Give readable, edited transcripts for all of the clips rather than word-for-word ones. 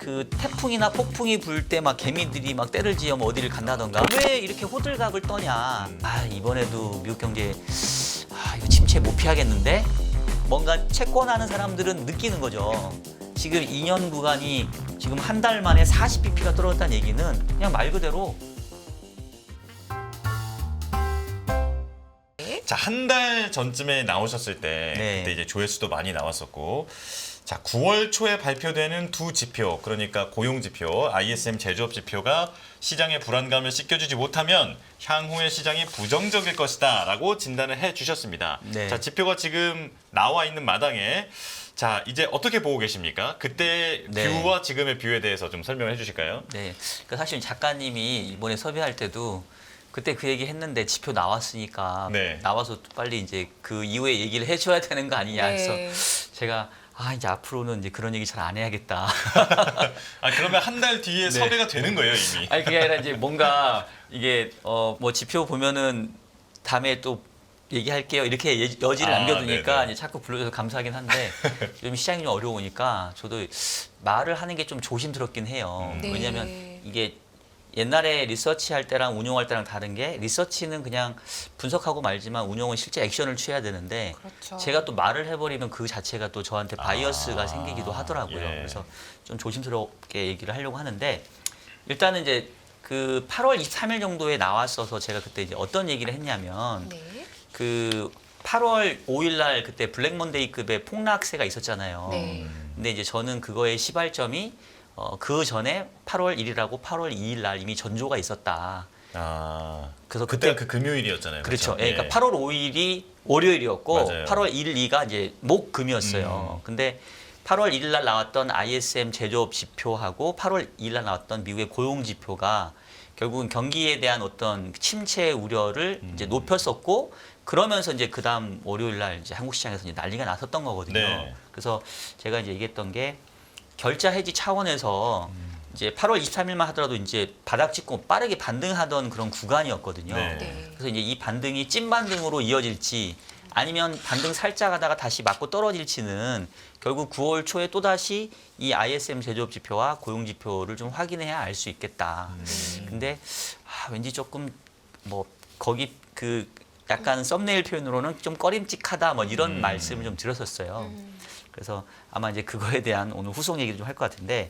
그 태풍이나 폭풍이 불 때 막 개미들이 막 떼를 지어 뭐 어디를 간다던가 왜 이렇게 호들갑을 떠냐. 아 이번에도 미국 경제 이거 침체 못 피하겠는데 뭔가 채권하는 사람들은 느끼는 거죠. 지금 2년 구간이 지금 한 달 만에 40bp가 떨어졌다는 얘기는 그냥 말 그대로 자, 한 달 전쯤에 나오셨을 때 네. 그때 이제 조회수도 많이 나왔었고, 자, 9월 초에 발표되는 두 지표, 그러니까 고용 지표, ISM 제조업 지표가 시장의 불안감을 씻겨주지 못하면 향후의 시장이 부정적일 것이다라고 진단을 해주셨습니다. 네. 자, 지표가 지금 나와 있는 마당에 자, 이제 어떻게 보고 계십니까? 그때 네. 뷰와 지금의 뷰에 대해서 좀 설명해 주실까요? 네. 그러니까 사실 작가님이 이번에 섭외할 때도 그때 그 얘기 했는데 지표 나왔으니까 네. 나와서 빨리 이제 그 이후에 얘기를 해줘야 되는 거 아니냐 해서 네. 제가 이제 앞으로는 이제 그런 얘기 잘 안 해야겠다. 아, 그러면 한 달 뒤에 네. 섭외가 되는 거예요, 이미. 아니 그게 아니라 이제 뭔가 이게 뭐 지표 보면은 다음에 또 얘기할게요 이렇게 여지를 남겨두니까 네네. 이제 자꾸 불러줘서 감사하긴 한데 요즘 시장이 좀 어려우니까 저도 말을 하는 게 좀 조심스럽긴 해요. 네. 왜냐하면 이게 옛날에 리서치 할 때랑 운용할 때랑 다른 게 리서치는 그냥 분석하고 말지만 운용은 실제 액션을 취해야 되는데 그렇죠. 제가 또 말을 해버리면 그 자체가 또 저한테 바이어스가 아, 생기기도 하더라고요. 예. 그래서 좀 조심스럽게 얘기를 하려고 하는데 일단은 이제 그 8월 23일 정도에 나왔어서 제가 그때 이제 어떤 얘기를 했냐면 네. 그 8월 5일 날 그때 블랙 먼데이급의 폭락세가 있었잖아요. 네. 근데 이제 저는 그거의 시발점이 그 전에 8월 1일하고 8월 2일 날 이미 전조가 있었다. 아, 그래서 그때가 그 금요일이었잖아요. 그렇죠. 그렇죠? 예, 그러니까 8월 5일이 월요일이었고 맞아요. 8월 1일, 2가 이제 목금이었어요. 근데 8월 1일 날 나왔던 ISM 제조업 지표하고 8월 2일 날 나왔던 미국의 고용 지표가 결국은 경기에 대한 어떤 침체 우려를 이제 높였었고 그러면서 이제 그다음 월요일 날 이제 한국 시장에서 이제 난리가 났었던 거거든요. 네. 그래서 제가 이제 얘기했던 게 결자 해지 차원에서 이제 8월 23일만 하더라도 이제 바닥 찍고 빠르게 반등하던 그런 구간이었거든요. 네. 네. 그래서 이제 이 반등이 찐 반등으로 이어질지 아니면 반등 살짝 하다가 다시 맞고 떨어질지는 결국 9월 초에 또다시 이 ISM 제조업 지표와 고용 지표를 좀 확인해야 알 수 있겠다. 근데 왠지 조금 뭐 거기 그 약간 썸네일 표현으로는 좀 꺼림칙하다 뭐 이런 말씀을 좀 드렸었어요. 그래서 아마 이제 그거에 대한 오늘 후속 얘기를 좀 할 것 같은데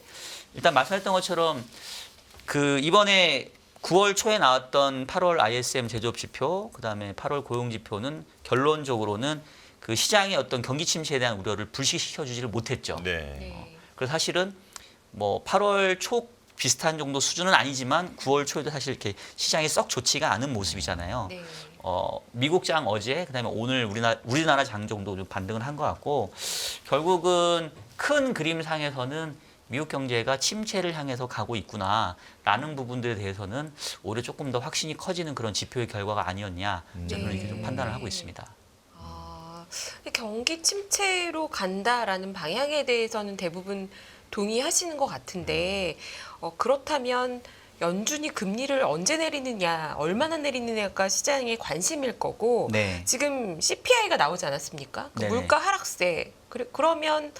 일단 말씀했던 것처럼 그 이번에 9월 초에 나왔던 8월 ISM 제조업 지표, 그다음에 8월 고용 지표는 결론적으로는 그 시장의 어떤 경기 침체에 대한 우려를 불식시켜 주지를 못했죠. 네. 네. 그래서 사실은 뭐 8월 초 비슷한 정도 수준은 아니지만 9월 초에도 사실 이렇게 시장이 썩 좋지가 않은 모습이잖아요. 네. 미국 장 어제, 그다음에 오늘 우리나라 장 정도 좀 반등을 한 것 같고 결국은 큰 그림상에서는 미국 경제가 침체를 향해서 가고 있구나라는 부분들에 대해서는 오히려 조금 더 확신이 커지는 그런 지표의 결과가 아니었냐 저는 네. 이렇게 좀 판단을 하고 있습니다. 경기 침체로 간다라는 방향에 대해서는 대부분 동의하시는 것 같은데 그렇다면 연준이 금리를 언제 내리느냐, 얼마나 내리느냐가 시장의 관심일 거고 네. 지금 CPI가 나오지 않았습니까? 그 네네. 물가 하락세. 그러면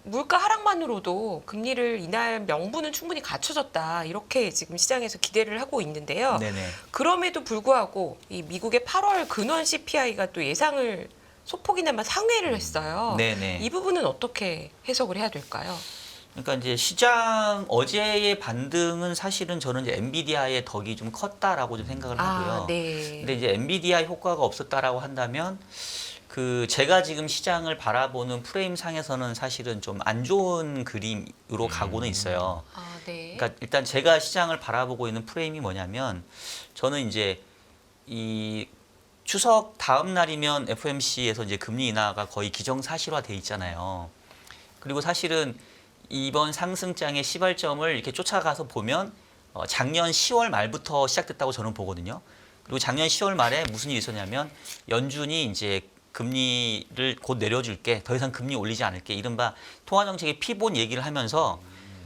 물가 하락만으로도 금리를 인할 명분은 충분히 갖춰졌다. 이렇게 지금 시장에서 기대를 하고 있는데요. 네네. 그럼에도 불구하고 이 미국의 8월 근원 CPI가 또 예상을 소폭이나마 상회를 했어요. 네네. 이 부분은 어떻게 해석을 해야 될까요? 그러니까 이제 시장 어제의 반등은 사실은 저는 이제 엔비디아의 덕이 좀 컸다라고 좀 생각을 하고요. 네. 근데 이제 엔비디아 효과가 없었다라고 한다면 그 제가 지금 시장을 바라보는 프레임 상에서는 사실은 좀 안 좋은 그림으로 가고는 있어요. 네. 그러니까 일단 제가 시장을 바라보고 있는 프레임이 뭐냐면 저는 이제 이 추석 다음 날이면 FOMC에서 이제 금리 인하가 거의 기정사실화돼 있잖아요. 그리고 사실은 이번 상승장의 시발점을 이렇게 쫓아가서 보면 작년 10월 말부터 시작됐다고 저는 보거든요. 그리고 작년 10월 말에 무슨 일이 있었냐면 연준이 이제 금리를 곧 내려줄게, 더 이상 금리 올리지 않을게, 이른바 통화정책의 피본 얘기를 하면서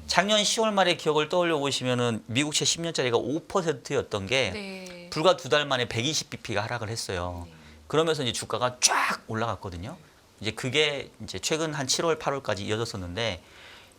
작년 10월 말의 기억을 떠올려 보시면은 미국채 10년짜리가 5%였던 게 네. 불과 두 달 만에 120bp가 하락을 했어요. 그러면서 이제 주가가 쫙 올라갔거든요. 이제 그게 이제 최근 한 7월, 8월까지 이어졌었는데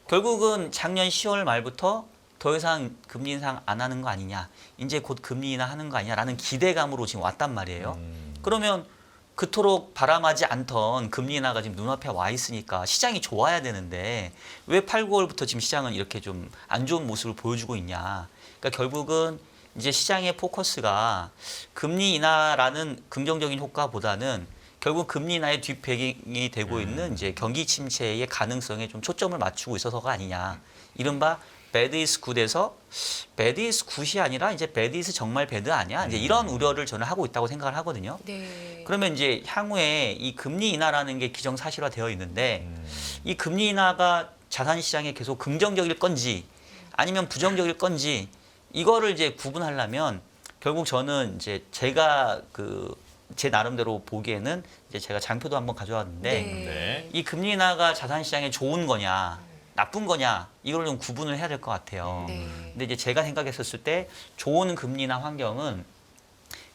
결국은 작년 10월 말부터 더 이상 금리 인상 안 하는 거 아니냐, 이제 곧 금리 인하하는 거 아니냐라는 기대감으로 지금 왔단 말이에요. 그러면 그토록 바람하지 않던 금리 인하가 지금 눈앞에 와 있으니까 시장이 좋아야 되는데 왜 8, 9월부터 지금 시장은 이렇게 좀 안 좋은 모습을 보여주고 있냐. 그러니까 결국은 이제 시장의 포커스가 금리 인하라는 긍정적인 효과보다는 결국 금리 인하의 뒷배경이 되고 있는 이제 경기 침체의 가능성에 좀 초점을 맞추고 있어서가 아니냐. 이른바 배드 이즈 굿에서 배드 이즈 굿이 아니라 이제 배드 이즈 정말 배드 아니야. 이제 이런 우려를 저는 하고 있다고 생각을 하거든요. 네. 그러면 이제 향후에 이 금리 인하라는 게 기정사실화되어 있는데 이 금리 인하가 자산 시장에 계속 긍정적일 건지 아니면 부정적일 건지 이거를 이제 구분하려면 결국 저는 이제 제가 제 나름대로 보기에는 이제 제가 장표도 한번 가져왔는데 네. 이 금리 인하가 자산 시장에 좋은 거냐 나쁜 거냐 이걸 좀 구분을 해야 될 것 같아요. 네. 근데 이제 제가 생각했었을 때 좋은 금리 인하 환경은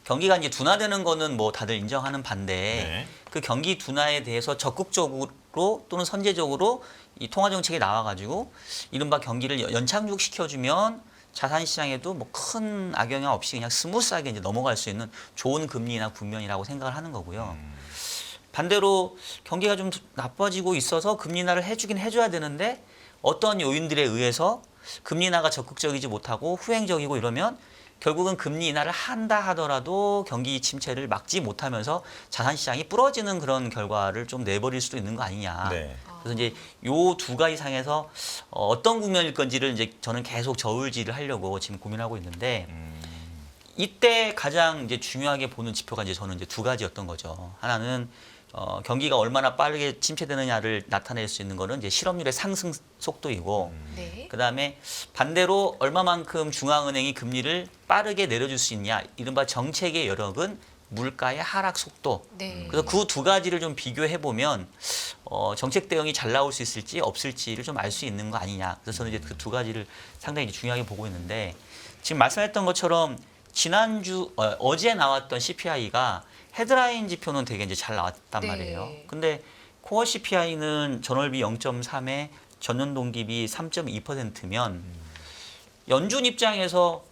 경기가 이제 둔화되는 거는 뭐 다들 인정하는 반대 네. 그 경기 둔화에 대해서 적극적으로 또는 선제적으로 이 통화 정책이 나와가지고 이른바 경기를 연착륙 시켜주면 자산 시장에도 뭐 큰 악영향 없이 그냥 스무스하게 이제 넘어갈 수 있는 좋은 금리나 국면이라고 생각을 하는 거고요. 반대로 경기가 좀 나빠지고 있어서 금리 인하를 해주긴 해줘야 되는데 어떤 요인들에 의해서 금리 인하가 적극적이지 못하고 후행적이고 이러면 결국은 금리 인하를 한다 하더라도 경기 침체를 막지 못하면서 자산 시장이 부러지는 그런 결과를 좀 내버릴 수도 있는 거 아니냐. 네. 그래서 이제 요 두 가지 상에서 어떤 국면일 건지를 이제 저는 계속 저울질을 하려고 지금 고민하고 있는데 이때 가장 이제 중요하게 보는 지표가 이제 저는 이제 두 가지였던 거죠. 하나는 경기가 얼마나 빠르게 침체되느냐를 나타낼 수 있는 거는 이제 실업률의 상승 속도이고 네. 그다음에 반대로 얼마만큼 중앙은행이 금리를 빠르게 내려줄 수 있냐 이른바 정책의 여력은 물가의 하락 속도. 네. 그래서 그 두 가지를 좀 비교해 보면 정책 대응이 잘 나올 수 있을지 없을지를 좀 알 수 있는 거 아니냐. 그래서 저는 이제 그 두 가지를 상당히 이제 중요하게 보고 있는데 지금 말씀했던 것처럼 지난주 어제 나왔던 CPI가 헤드라인 지표는 되게 이제 잘 나왔단 네. 말이에요. 근데 코어 CPI는 전월비 0.3에 전년 동기비 3.2%면 연준 입장에서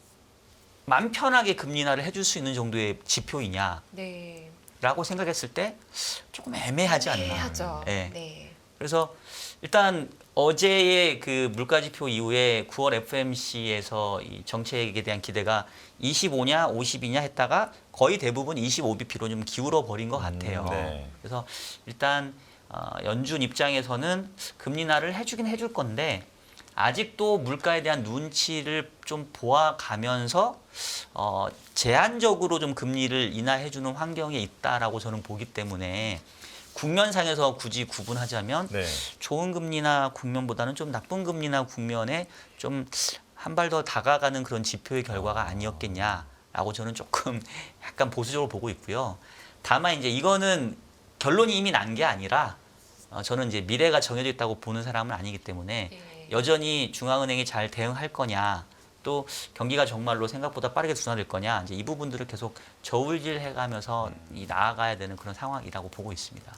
맘 편하게 금리 인하를 해줄 수 있는 정도의 지표이냐라고 네. 생각했을 때 조금 애매하지 않나. 하죠. 네. 네. 그래서 일단 어제의 그 물가 지표 이후에 9월 FMC에서 이 정책에 대한 기대가 25냐 50이냐 했다가 거의 대부분 25bp로 좀 기울어 버린 것 같아요. 네. 그래서 일단 연준 입장에서는 금리 인하를 해주긴 해줄 건데 아직도 물가에 대한 눈치를 좀 보아가면서 제한적으로 좀 금리를 인하해주는 환경에 있다라고 저는 보기 때문에 국면상에서 굳이 구분하자면 네. 좋은 금리나 국면보다는 좀 나쁜 금리나 국면에 좀 한 발 더 다가가는 그런 지표의 결과가 아니었겠냐라고 저는 조금 약간 보수적으로 보고 있고요. 다만 이제 이거는 결론이 이미 난 게 아니라 저는 이제 미래가 정해져 있다고 보는 사람은 아니기 때문에 네. 여전히 중앙은행이 잘 대응할 거냐 또 경기가 정말로 생각보다 빠르게 둔화될 거냐 이제 이 부분들을 계속 저울질해가면서 나아가야 되는 그런 상황이라고 보고 있습니다.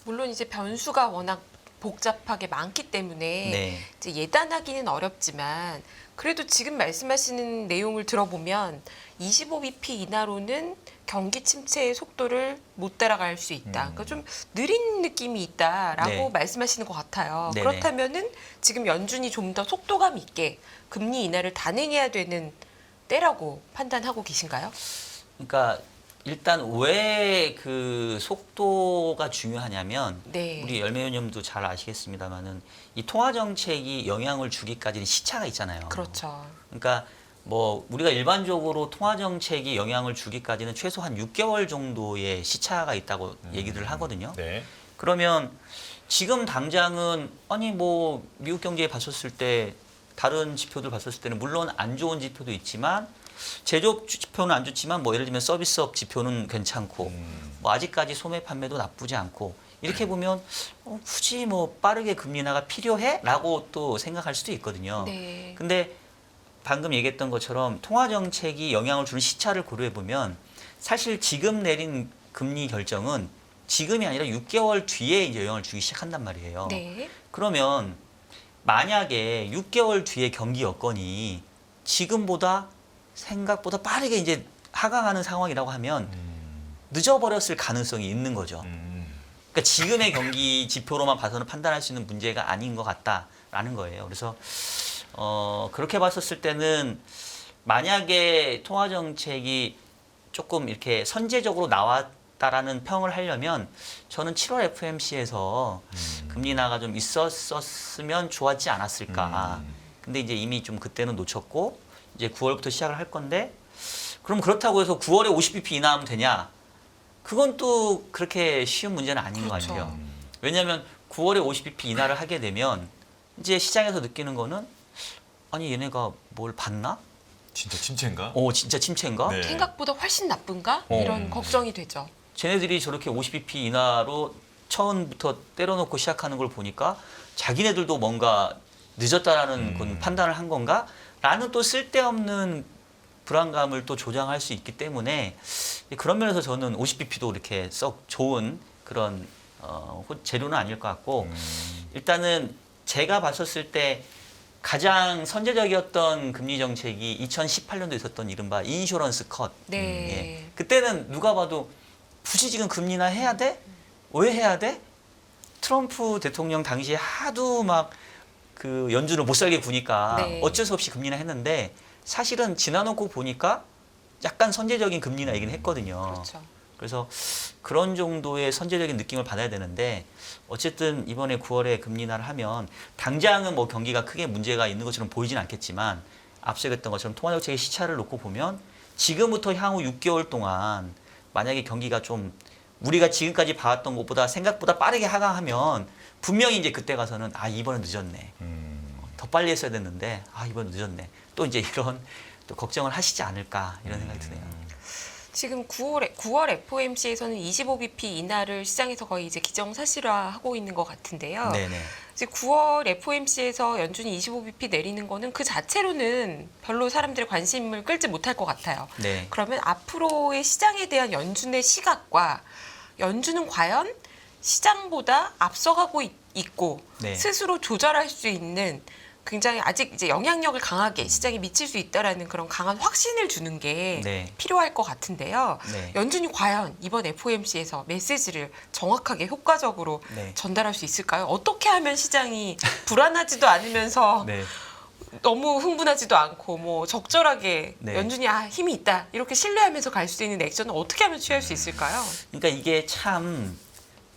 물론 이제 변수가 워낙 복잡하게 많기 때문에 네. 이제 예단하기는 어렵지만 그래도 지금 말씀하시는 내용을 들어보면 25bp 이하로는 경기 침체의 속도를 못 따라갈 수 있다. 그러니까 좀 느린 느낌이 있다라고 네. 말씀하시는 것 같아요. 네네. 그렇다면은 지금 연준이 좀 더 속도감 있게 금리 인하를 단행해야 되는 때라고 판단하고 계신가요? 그러니까 일단 왜 그 속도가 중요하냐면 네. 우리 열매위원님도 잘 아시겠습니다만은 이 통화 정책이 영향을 주기까지는 시차가 있잖아요. 그렇죠. 그러니까 뭐 우리가 일반적으로 통화 정책이 영향을 주기까지는 최소 한 6개월 정도의 시차가 있다고 얘기를 하거든요. 네. 그러면 지금 당장은 아니 뭐 미국 경제에 봤었을 때 다른 지표들 봤었을 때는 물론 안 좋은 지표도 있지만 제조업 지표는 안 좋지만 뭐 예를 들면 서비스업 지표는 괜찮고 뭐 아직까지 소매 판매도 나쁘지 않고 이렇게 보면 굳이 뭐 빠르게 금리 인하가 필요해?라고 또 생각할 수도 있거든요. 네. 근데 방금 얘기했던 것처럼 통화 정책이 영향을 주는 시차를 고려해 보면 사실 지금 내린 금리 결정은 지금이 아니라 6개월 뒤에 이제 영향을 주기 시작한단 말이에요. 네. 그러면 만약에 6개월 뒤에 경기 여건이 지금보다 생각보다 빠르게 이제 하강하는 상황이라고 하면 늦어버렸을 가능성이 있는 거죠. 그러니까 지금의 경기 지표로만 봐서는 판단할 수 있는 문제가 아닌 것 같다라는 거예요. 그래서 그렇게 봤었을 때는 만약에 통화 정책이 조금 이렇게 선제적으로 나왔다라는 평을 하려면 저는 7월 FMC에서 금리 인하가 좀 있었으면 좋았지 않았을까. 근데 이제 이미 좀 그때는 놓쳤고 이제 9월부터 시작을 할 건데 그럼 그렇다고 해서 9월에 50bp 인하하면 되냐? 그건 또 그렇게 쉬운 문제는 아닌 그렇죠. 거 같아요. 왜냐하면 9월에 50bp 인하를 하게 되면 이제 시장에서 느끼는 거는 아니 얘네가 뭘 봤나? 진짜 침체인가? 진짜 침체인가? 네. 생각보다 훨씬 나쁜가? 이런 걱정이 되죠. 쟤네들이 저렇게 50bp 인하로 처음부터 때려놓고 시작하는 걸 보니까 자기네들도 뭔가 늦었다라는 건 판단을 한 건가? 라는 또 쓸데없는 불안감을 또 조장할 수 있기 때문에 그런 면에서 저는 50bp도 이렇게 썩 좋은 그런 재료는 아닐 것 같고 일단은 제가 봤었을 때 가장 선제적이었던 금리 정책이 2018년도에 있었던 이른바 인슈런스 컷. 네. 예. 그때는 누가 봐도 굳이 지금 금리 인하 해야 돼? 왜 해야 돼? 트럼프 대통령 당시에 하도 막 그 연준을 못 살게 구니까 네. 어쩔 수 없이 금리 인하 했는데 사실은 지나놓고 보니까 약간 선제적인 금리 인하 얘기는 했거든요. 그렇죠. 그래서 그런 정도의 선제적인 느낌을 받아야 되는데 어쨌든 이번에 9월에 금리 인하를 하면 당장은 뭐 경기가 크게 문제가 있는 것처럼 보이진 않겠지만 앞서 얘기했던 것처럼 통화정책의 시차를 놓고 보면 지금부터 향후 6개월 동안 만약에 경기가 좀 우리가 지금까지 봐왔던 것보다 생각보다 빠르게 하강하면 분명히 이제 그때 가서는 이번엔 늦었네. 더 빨리 했어야 됐는데 이번엔 늦었네. 또 이제 이런 또 걱정을 하시지 않을까 이런 생각이 드네요. 지금 9월 FOMC에서는 25bp 인하를 시장에서 거의 이제 기정사실화하고 있는 것 같은데요. 네네. 이제 9월 FOMC에서 연준이 25bp 내리는 거는 그 자체로는 별로 사람들의 관심을 끌지 못할 것 같아요. 네. 그러면 앞으로의 시장에 대한 연준의 시각과 연준은 과연 시장보다 앞서가고 있고 네. 스스로 조절할 수 있는 굉장히 아직 이제 영향력을 강하게 시장에 미칠 수 있다라는 그런 강한 확신을 주는 게 네. 필요할 것 같은데요. 네. 연준이 과연 이번 FOMC에서 메시지를 정확하게 효과적으로 네. 전달할 수 있을까요? 어떻게 하면 시장이 불안하지도 않으면서 네. 너무 흥분하지도 않고 뭐 적절하게 네. 연준이 힘이 있다 이렇게 신뢰하면서 갈 수 있는 액션을 어떻게 하면 취할 수 있을까요? 그러니까 이게 참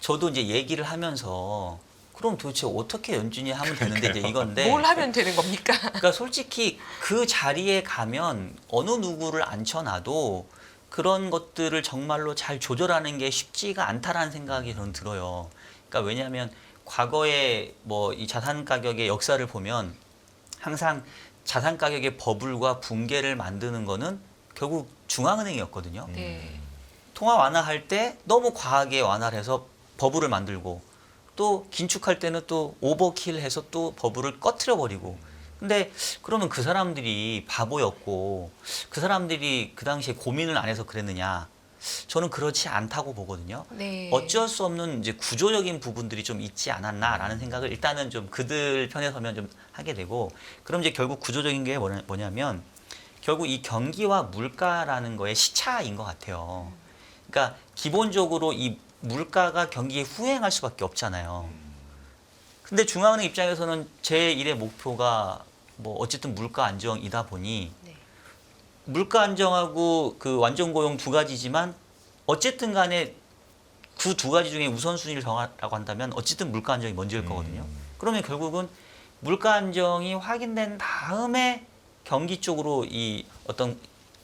저도 이제 얘기를 하면서 그럼 도대체 어떻게 연준이 하면 되는데 이제 이건데 뭘 하면 되는 겁니까? 그러니까 솔직히 그 자리에 가면 어느 누구를 앉혀놔도 그런 것들을 정말로 잘 조절하는 게 쉽지가 않다라는 생각이 저는 들어요. 그러니까 왜냐하면 과거에 뭐 이 자산 가격의 역사를 보면 항상 자산 가격의 버블과 붕괴를 만드는 거는 결국 중앙은행이었거든요. 네. 통화 완화할 때 너무 과하게 완화를 해서 버블을 만들고 또 긴축할 때는 또 오버킬 해서 또 버블을 꺼트려 버리고 근데 그러면 그 사람들이 바보였고 그 사람들이 그 당시에 고민을 안 해서 그랬느냐 저는 그렇지 않다고 보거든요. 네. 어쩔 수 없는 이제 구조적인 부분들이 좀 있지 않았나라는 생각을 일단은 좀 그들 편에 서면 좀 하게 되고 그럼 이제 결국 구조적인 게 뭐냐면 결국 이 경기와 물가라는 거의 시차인 것 같아요. 그러니까 기본적으로 이 물가가 경기에 후행할 수밖에 없잖아요. 근데 중앙은행 입장에서는 제1의 목표가 뭐 어쨌든 물가 안정이다 보니 네. 물가 안정하고 그 완전 고용 두 가지지만 어쨌든 간에 그 두 가지 중에 우선순위를 정하라고 한다면 어쨌든 물가 안정이 먼저일 거거든요. 그러면 결국은 물가 안정이 확인된 다음에 경기 쪽으로 이 어떤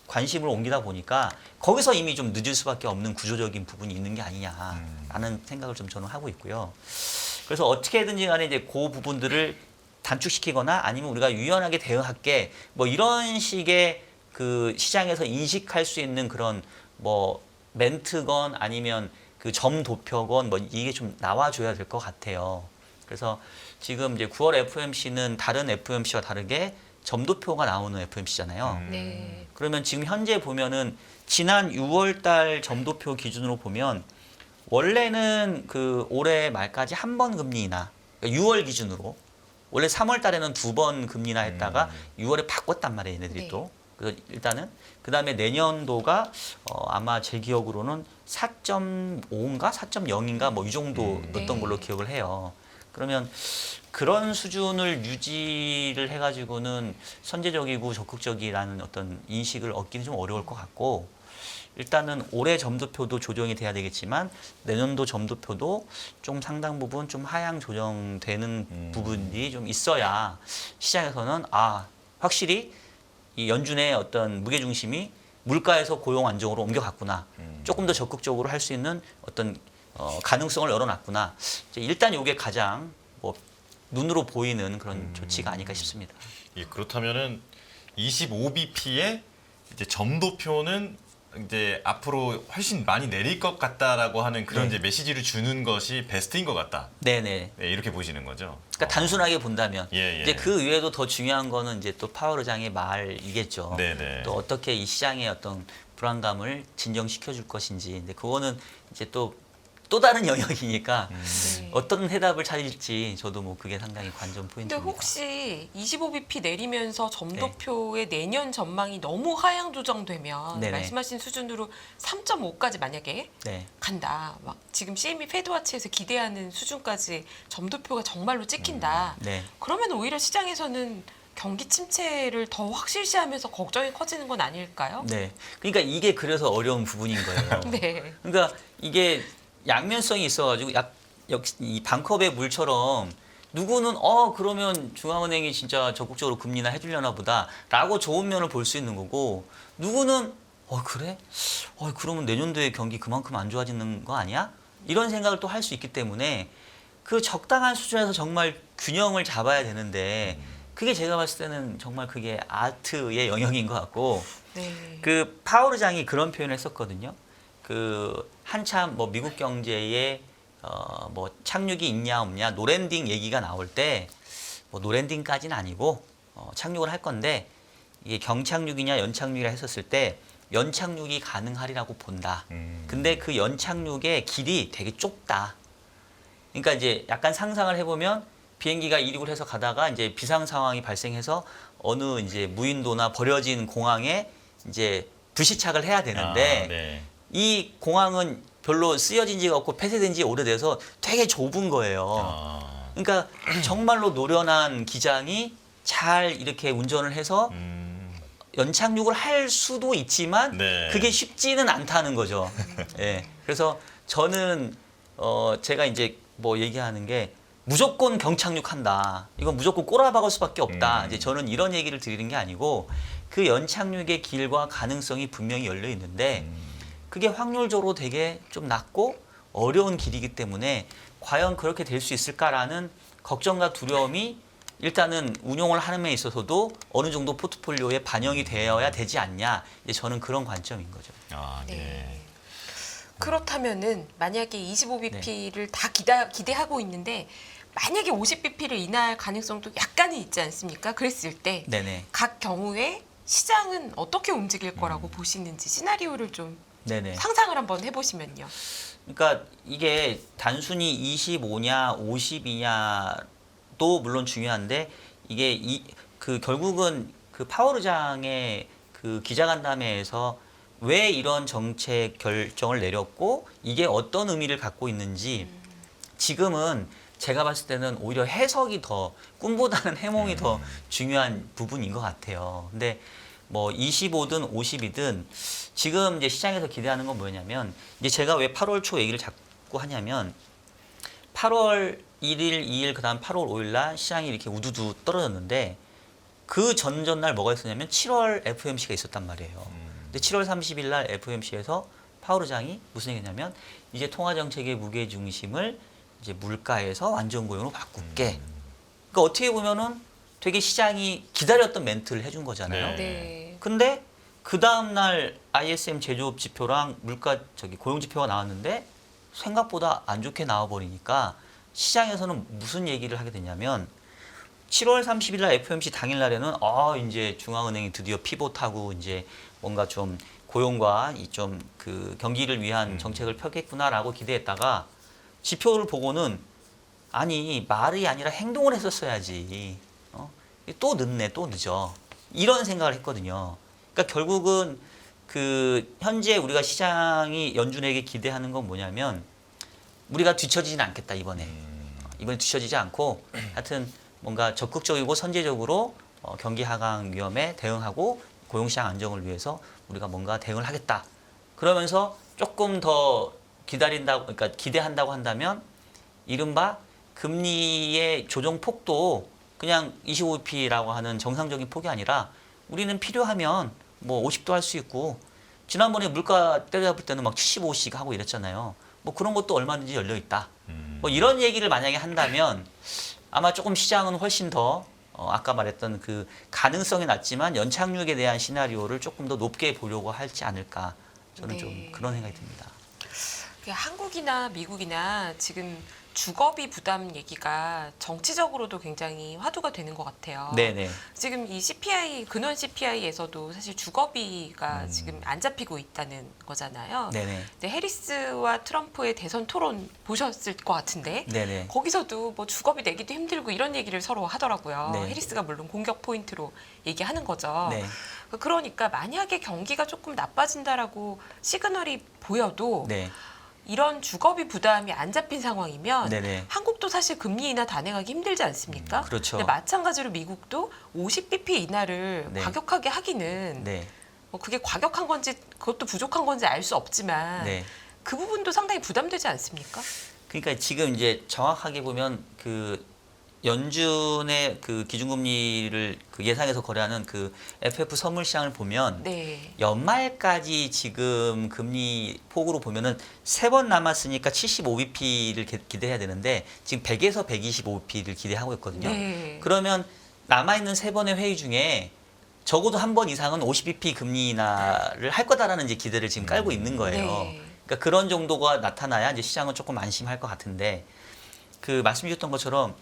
관심을 옮기다 보니까 거기서 이미 좀 늦을 수밖에 없는 구조적인 부분이 있는 게 아니냐라는 생각을 좀 저는 하고 있고요. 그래서 어떻게든지 간에 이제 그 부분들을 단축시키거나 아니면 우리가 유연하게 대응할게 뭐 이런 식의 그 시장에서 인식할 수 있는 그런 뭐 멘트건 아니면 그 점 도표건 뭐 이게 좀 나와줘야 될 것 같아요. 그래서 지금 이제 9월 FOMC는 다른 FOMC와 다르게 점도표가 나오는 FOMC잖아요. 네. 그러면 지금 현재 보면은 지난 6월 달 점도표 기준으로 보면 원래는 그 올해 말까지 한 번 금리 인하, 그러니까 6월 기준으로 원래 3월 달에는 2번 금리나 했다가 6월에 바꿨단 말이에요, 얘네들이 네. 또. 그래서 일단은 그다음에 내년도가 아마 제 기억으로는 4.5인가 4.0인가 뭐 이 정도였던 네. 걸로 기억을 해요. 그러면 그런 수준을 유지를 해가지고는 선제적이고 적극적이라는 어떤 인식을 얻기는 좀 어려울 것 같고, 일단은 올해 점도표도 조정이 돼야 되겠지만 내년도 점도표도 좀 상당 부분 좀 하향 조정되는 부분이 좀 있어야 시장에서는 확실히 이 연준의 어떤 무게 중심이 물가에서 고용 안정으로 옮겨갔구나. 조금 더 적극적으로 할 수 있는 어떤 가능성을 열어놨구나. 이제 일단 이게 가장 뭐 눈으로 보이는 그런 조치가 아닐까 싶습니다. 예, 그렇다면은 25bp의 이제 점도표는 이제 앞으로 훨씬 많이 내릴 것 같다라고 하는 그런 네. 이제 메시지를 주는 것이 베스트인 것 같다. 네네. 네, 이렇게 보시는 거죠. 그러니까 단순하게 본다면 예. 이제 그 외에도 더 중요한 거는 이제 또 파월 의장의 말이겠죠. 네네. 또 어떻게 이 시장의 어떤 불안감을 진정시켜 줄 것인지. 근데 그거는 이제 또 다른 영역이니까 네. 어떤 해답을 찾을지 저도 뭐 그게 상당히 관전 근데 포인트입니다. 혹시 25bp 내리면서 점도표의 내년 전망이 너무 하향 조정되면 네네. 말씀하신 수준으로 3.5까지 만약에 네. 간다. 막 지금 CME 패드와치에서 기대하는 수준까지 점도표가 정말로 찍힌다. 네. 그러면 오히려 시장에서는 경기 침체를 더 확실시하면서 걱정이 커지는 건 아닐까요? 네. 그러니까 이게 그래서 어려운 부분인 거예요. 네. 그러니까 이게 양면성이 있어가지고 역시 이 반컵의 물처럼 누구는 그러면 중앙은행이 진짜 적극적으로 금리나 해주려나 보다라고 좋은 면을 볼 수 있는 거고, 누구는 그래? 그러면 내년도에 경기 그만큼 안 좋아지는 거 아니야? 이런 생각을 또 할 수 있기 때문에 그 적당한 수준에서 정말 균형을 잡아야 되는데, 그게 제가 봤을 때는 정말 그게 아트의 영역인 것 같고, 네. 그 파월 의장이 그런 표현을 했었거든요. 그 한참 뭐 미국 경제에 뭐 착륙이 있냐 없냐 노랜딩 얘기가 나올 때 뭐 노랜딩까지는 아니고 착륙을 할 건데 이게 경착륙이냐 연착륙이냐 했었을 때 연착륙이 가능하리라고 본다. 근데 그 연착륙의 길이 되게 좁다. 그러니까 이제 약간 상상을 해보면 비행기가 이륙을 해서 가다가 이제 비상 상황이 발생해서 어느 이제 무인도나 버려진 공항에 이제 불시착을 해야 되는데 네. 이 공항은 별로 쓰여진 지가 없고 폐쇄된 지 오래돼서 되게 좁은 거예요. 그러니까 정말로 노련한 기장이 잘 이렇게 운전을 해서 연착륙을 할 수도 있지만 네. 그게 쉽지는 않다는 거죠. 예. 그래서 저는 제가 이제 뭐 얘기하는 게 무조건 경착륙한다. 이건 무조건 꼬라박을 수밖에 없다. 이제 저는 이런 얘기를 드리는 게 아니고 그 연착륙의 길과 가능성이 분명히 열려 있는데 그게 확률적으로 되게 좀 낮고 어려운 길이기 때문에 과연 그렇게 될 수 있을까라는 걱정과 두려움이 일단은 운용을 하는 데 있어서도 어느 정도 포트폴리오에 반영이 되어야 되지 않냐. 이제 저는 그런 관점인 거죠. 네. 네. 그렇다면은 만약에 25bp를 다 기대하고 있는데 만약에 50bp를 인하할 가능성도 약간은 있지 않습니까? 그랬을 때 네네. 각 경우에 시장은 어떻게 움직일 거라고 보시는지 시나리오를 좀 네네. 상상을 한번 해보시면요. 그러니까 이게 단순히 25냐 50이냐도 물론 중요한데 이게 그 결국은 그 파월 의장의 그 기자간담회에서 왜 이런 정책 결정을 내렸고 이게 어떤 의미를 갖고 있는지 지금은 제가 봤을 때는 오히려 해석이 더 꿈보다는 해몽이 더 중요한 부분인 것 같아요. 근데 뭐 25든 50이든 지금 이제 시장에서 기대하는 건 뭐냐면 이제 제가 왜 8월 초 얘기를 자꾸 하냐면 8월 1일, 2일 그다음 8월 5일 날 시장이 이렇게 우두두 떨어졌는데 그 전날 뭐가 있었냐면 7월 FOMC가 있었단 말이에요. 근데 7월 30일 날 FOMC에서 파월 의장이 무슨 얘기냐면 이제 통화 정책의 무게 중심을 이제 물가에서 완전 고용으로 바꿀게. 그러니까 어떻게 보면은 되게 시장이 기다렸던 멘트를 해준 거잖아요. 네. 근데 그 다음 날 ISM 제조업 지표랑 고용 지표가 나왔는데 생각보다 안 좋게 나와 버리니까 시장에서는 무슨 얘기를 하게 되냐면 7월 30일 날 FOMC 당일 날에는 이제 중앙은행이 드디어 피봇하고 이제 뭔가 좀 고용과 이 좀 그 경기를 위한 정책을 펴겠구나라고 기대했다가 지표를 보고는 아니 말이 아니라 행동을 했었어야지. 또 늦네, 또 늦어. 이런 생각을 했거든요. 그러니까 결국은 그 현재 우리가 시장이 연준에게 기대하는 건 뭐냐면 우리가 뒤처지진 않겠다 이번에. 이번에 뒤처지지 않고 하여튼 뭔가 적극적이고 선제적으로 경기 하강 위험에 대응하고 고용시장 안정을 위해서 우리가 뭔가 대응을 하겠다. 그러면서 조금 더 기다린다고, 그러니까 기대한다고 한다면 이른바 금리의 조정 폭도 그냥 25bp라고 하는 정상적인 폭이 아니라 우리는 필요하면 뭐 50도 할 수 있고 지난번에 물가 때려잡을 때는 막 75씩 하고 이랬잖아요. 뭐 그런 것도 얼마든지 열려 있다. 뭐 이런 얘기를 만약에 한다면 아마 조금 시장은 훨씬 더 아까 말했던 그 가능성이 낮지만 연착륙에 대한 시나리오를 조금 더 높게 보려고 하지 않을까. 저는 네. 좀 그런 생각이 듭니다. 한국이나 미국이나 지금 주거비 부담 얘기가 정치적으로도 굉장히 화두가 되는 것 같아요. 네네. 지금 이 CPI, 근원 CPI에서도 사실 주거비가 지금 안 잡히고 있다는 거잖아요. 네네. 근데 해리스와 트럼프의 대선 토론 보셨을 것 같은데 네네. 거기서도 뭐 주거비 내기도 힘들고 이런 얘기를 서로 하더라고요. 네. 해리스가 물론 공격 포인트로 얘기하는 거죠. 네. 그러니까 만약에 경기가 조금 나빠진다라고 시그널이 보여도 네. 이런 주거비 부담이 안 잡힌 상황이면 네네. 한국도 사실 금리 인하 단행하기 힘들지 않습니까? 그렇죠. 근데 마찬가지로 미국도 50bp 인하를 네. 과격하게 하기는 네. 뭐 그게 과격한 건지 그것도 부족한 건지 알 수 없지만 네. 그 부분도 상당히 부담되지 않습니까? 그러니까 지금 이제 정확하게 보면 그 연준의 그 기준금리를 그 예상해서 거래하는 그 FF 선물 시장을 보면 네. 연말까지 지금 금리 폭으로 보면은 3번 남았으니까 75bp를 기대해야 되는데 지금 100에서 125bp를 기대하고 있거든요. 네. 그러면 남아있는 3번의 회의 중에 적어도 한 번 이상은 50bp 금리 인하를 할 거다라는 이제 기대를 지금 깔고 있는 거예요. 네. 그러니까 그런 정도가 나타나야 이제 시장은 조금 안심할 것 같은데 그 말씀 주셨던 것처럼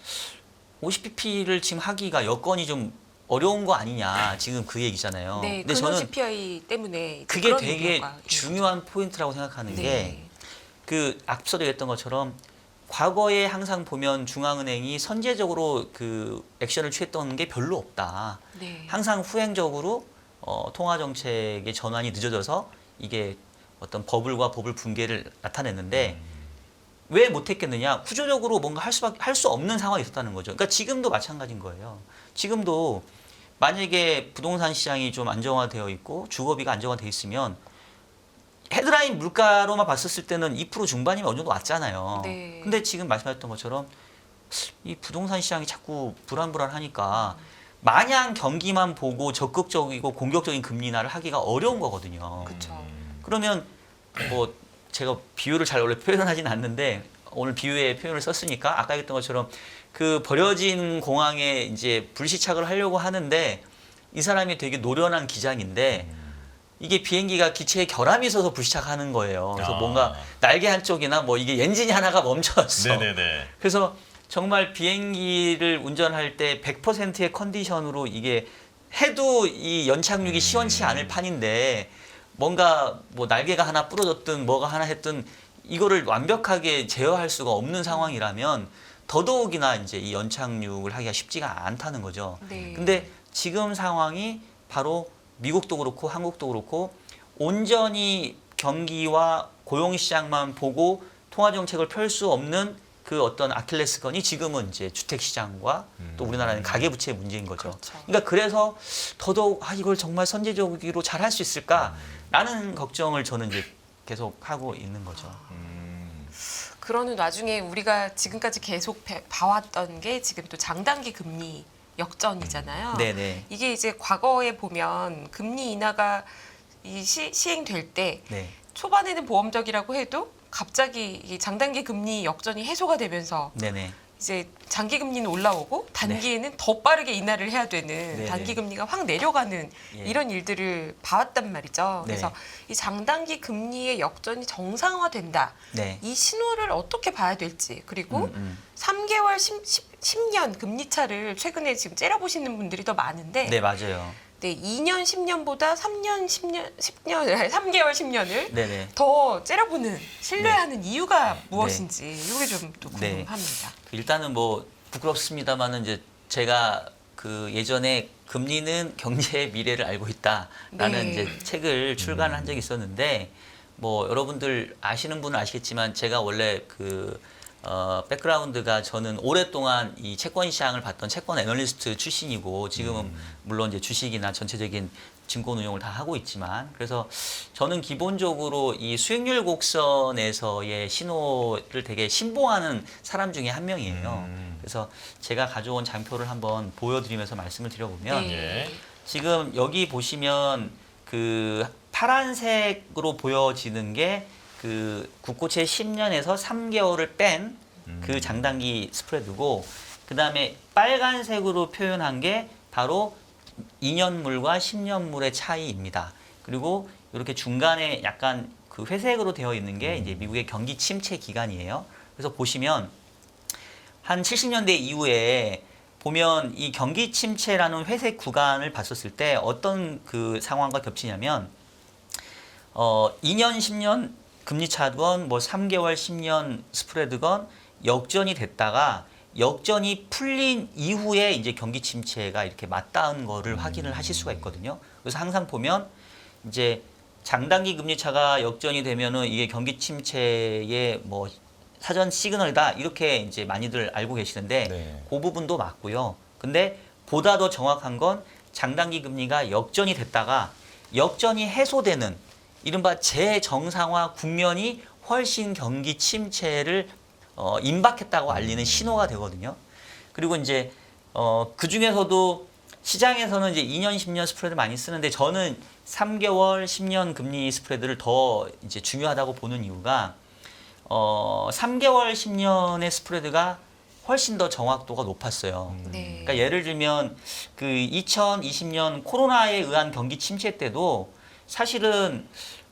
50bp를 지금 하기가 여건이 좀 어려운 거 아니냐 지금 그 얘기잖아요. 네. 근데 근원 저는 CPI 때문에 이제 그게 그런 되게 우려가 있는 중요한 포인트라고 생각하는 거죠. 게 네. 그 앞서도 얘기했던 것처럼 과거에 항상 보면 중앙은행이 선제적으로 그 액션을 취했던 게 별로 없다. 네. 항상 후행적으로 통화 정책의 전환이 늦어져서 이게 어떤 버블과 버블 붕괴를 나타냈는데 왜 못했겠느냐? 구조적으로 뭔가 할 수 없는 상황이 있었다는 거죠. 그러니까 지금도 마찬가지인 거예요. 지금도 만약에 부동산 시장이 좀 안정화되어 있고 주거비가 안정화되어 있으면 헤드라인 물가로만 봤었을 때는 2% 중반이면 어느 정도 왔잖아요. 네. 근데 지금 말씀하셨던 것처럼 이 부동산 시장이 자꾸 불안불안하니까 마냥 경기만 보고 적극적이고 공격적인 금리 인하를 하기가 어려운 거거든요. 그렇죠. 그러면 뭐 제가 비유를 잘 원래 표현하지는 않는데 오늘 비유의 표현을 썼으니까 아까 얘기했던 것처럼 그 버려진 공항에 이제 불시착을 하려고 하는데 이 사람이 되게 노련한 기장인데 이게 비행기가 기체에 결함이 있어서 불시착하는 거예요. 그래서 뭔가 날개 한쪽이나 뭐 이게 엔진이 하나가 멈췄어. 네네네. 그래서 정말 비행기를 운전할 때 100%의 컨디션으로 이게 해도 이 연착륙이 시원치 않을 판인데 뭔가 뭐 날개가 하나 부러졌든 뭐가 하나 했든 이거를 완벽하게 제어할 수가 없는 상황이라면 더더욱이나 이제 이 연착륙을 하기가 쉽지가 않다는 거죠. 네. 근데 지금 상황이 바로 미국도 그렇고 한국도 그렇고 온전히 경기와 고용시장만 보고 통화정책을 펼 수 없는 그 어떤 아킬레스건이 지금은 이제 주택시장과 또 우리나라는 가계부채의 문제인 거죠. 그렇죠. 그러니까 그래서 더더욱 이걸 정말 선제적으로 잘 할 수 있을까라는 걱정을 저는 이제 계속 하고 있는 거죠. 그러는 와중에 우리가 지금까지 계속 봐왔던 게 지금 또 장단기 금리 역전이잖아요. 네네. 이게 이제 과거에 보면 금리 인하가 시행될 때 네. 초반에는 보험적이라고 해도 갑자기 이 장단기 금리 역전이 해소가 되면서 네네. 이제 장기 금리는 올라오고 단기에는 더 빠르게 인하를 해야 되는 네네. 단기 금리가 확 내려가는 예. 이런 일들을 봐왔단 말이죠. 네. 그래서 이 장단기 금리의 역전이 정상화된다. 네. 이 신호를 어떻게 봐야 될지 그리고 3개월, 10년 금리 차를 최근에 지금 째려보시는 분들이 더 많은데 네, 맞아요. 네, 2년 10년보다 3년 10년 아니 3개월 10년을 네네. 더 째려보는 신뢰하는 이유가 무엇인지 이게 좀 또 네. 궁금합니다. 일단은 뭐 부끄럽습니다만은 이제 제가 그 예전에 금리는 경제의 미래를 알고 있다라는 네. 이제 책을 출간을 한 적이 있었는데 뭐 여러분들 아시는 분은 아시겠지만 제가 원래 그 백그라운드가 저는 오랫동안 이 채권 시장을 봤던 채권 애널리스트 출신이고 지금은 물론 이제 주식이나 전체적인 증권 운용을 다 하고 있지만 그래서 저는 기본적으로 이 수익률 곡선에서의 신호를 되게 신봉하는 사람 중에 한 명이에요. 그래서 제가 가져온 장표를 한번 보여드리면서 말씀을 드려보면 네. 예. 지금 여기 보시면 그 파란색으로 보여지는 게 그 국고채 10년에서 3개월을 뺀 그 장단기 스프레드고 그 다음에 빨간색으로 표현한 게 바로 2년물과 10년물의 차이입니다. 그리고 이렇게 중간에 약간 그 회색으로 되어 있는 게 이제 미국의 경기 침체 기간이에요. 그래서 보시면 한 70년대 이후에 보면 이 경기 침체라는 회색 구간을 봤었을 때 어떤 그 상황과 겹치냐면 2년, 10년 금리 차건 뭐 3개월, 10년 스프레드건 역전이 됐다가 역전이 풀린 이후에 이제 경기 침체가 이렇게 맞닿은 거를 확인을 하실 수가 있거든요. 그래서 항상 보면 이제 장단기 금리 차가 역전이 되면은 이게 경기 침체의 뭐 사전 시그널이다 이렇게 이제 많이들 알고 계시는데 네. 그 부분도 맞고요. 근데 보다 더 정확한 건 장단기 금리가 역전이 됐다가 역전이 해소되는 이른바 재정상화 국면이 훨씬 경기 침체를 임박했다고 알리는 신호가 되거든요. 그리고 이제 그 중에서도 시장에서는 이제 2년, 10년 스프레드 많이 쓰는데 저는 3개월, 10년 금리 스프레드를 더 이제 중요하다고 보는 이유가 3개월, 10년의 스프레드가 훨씬 더 정확도가 높았어요. 네. 그러니까 예를 들면 그 2020년 코로나에 의한 경기 침체 때도 사실은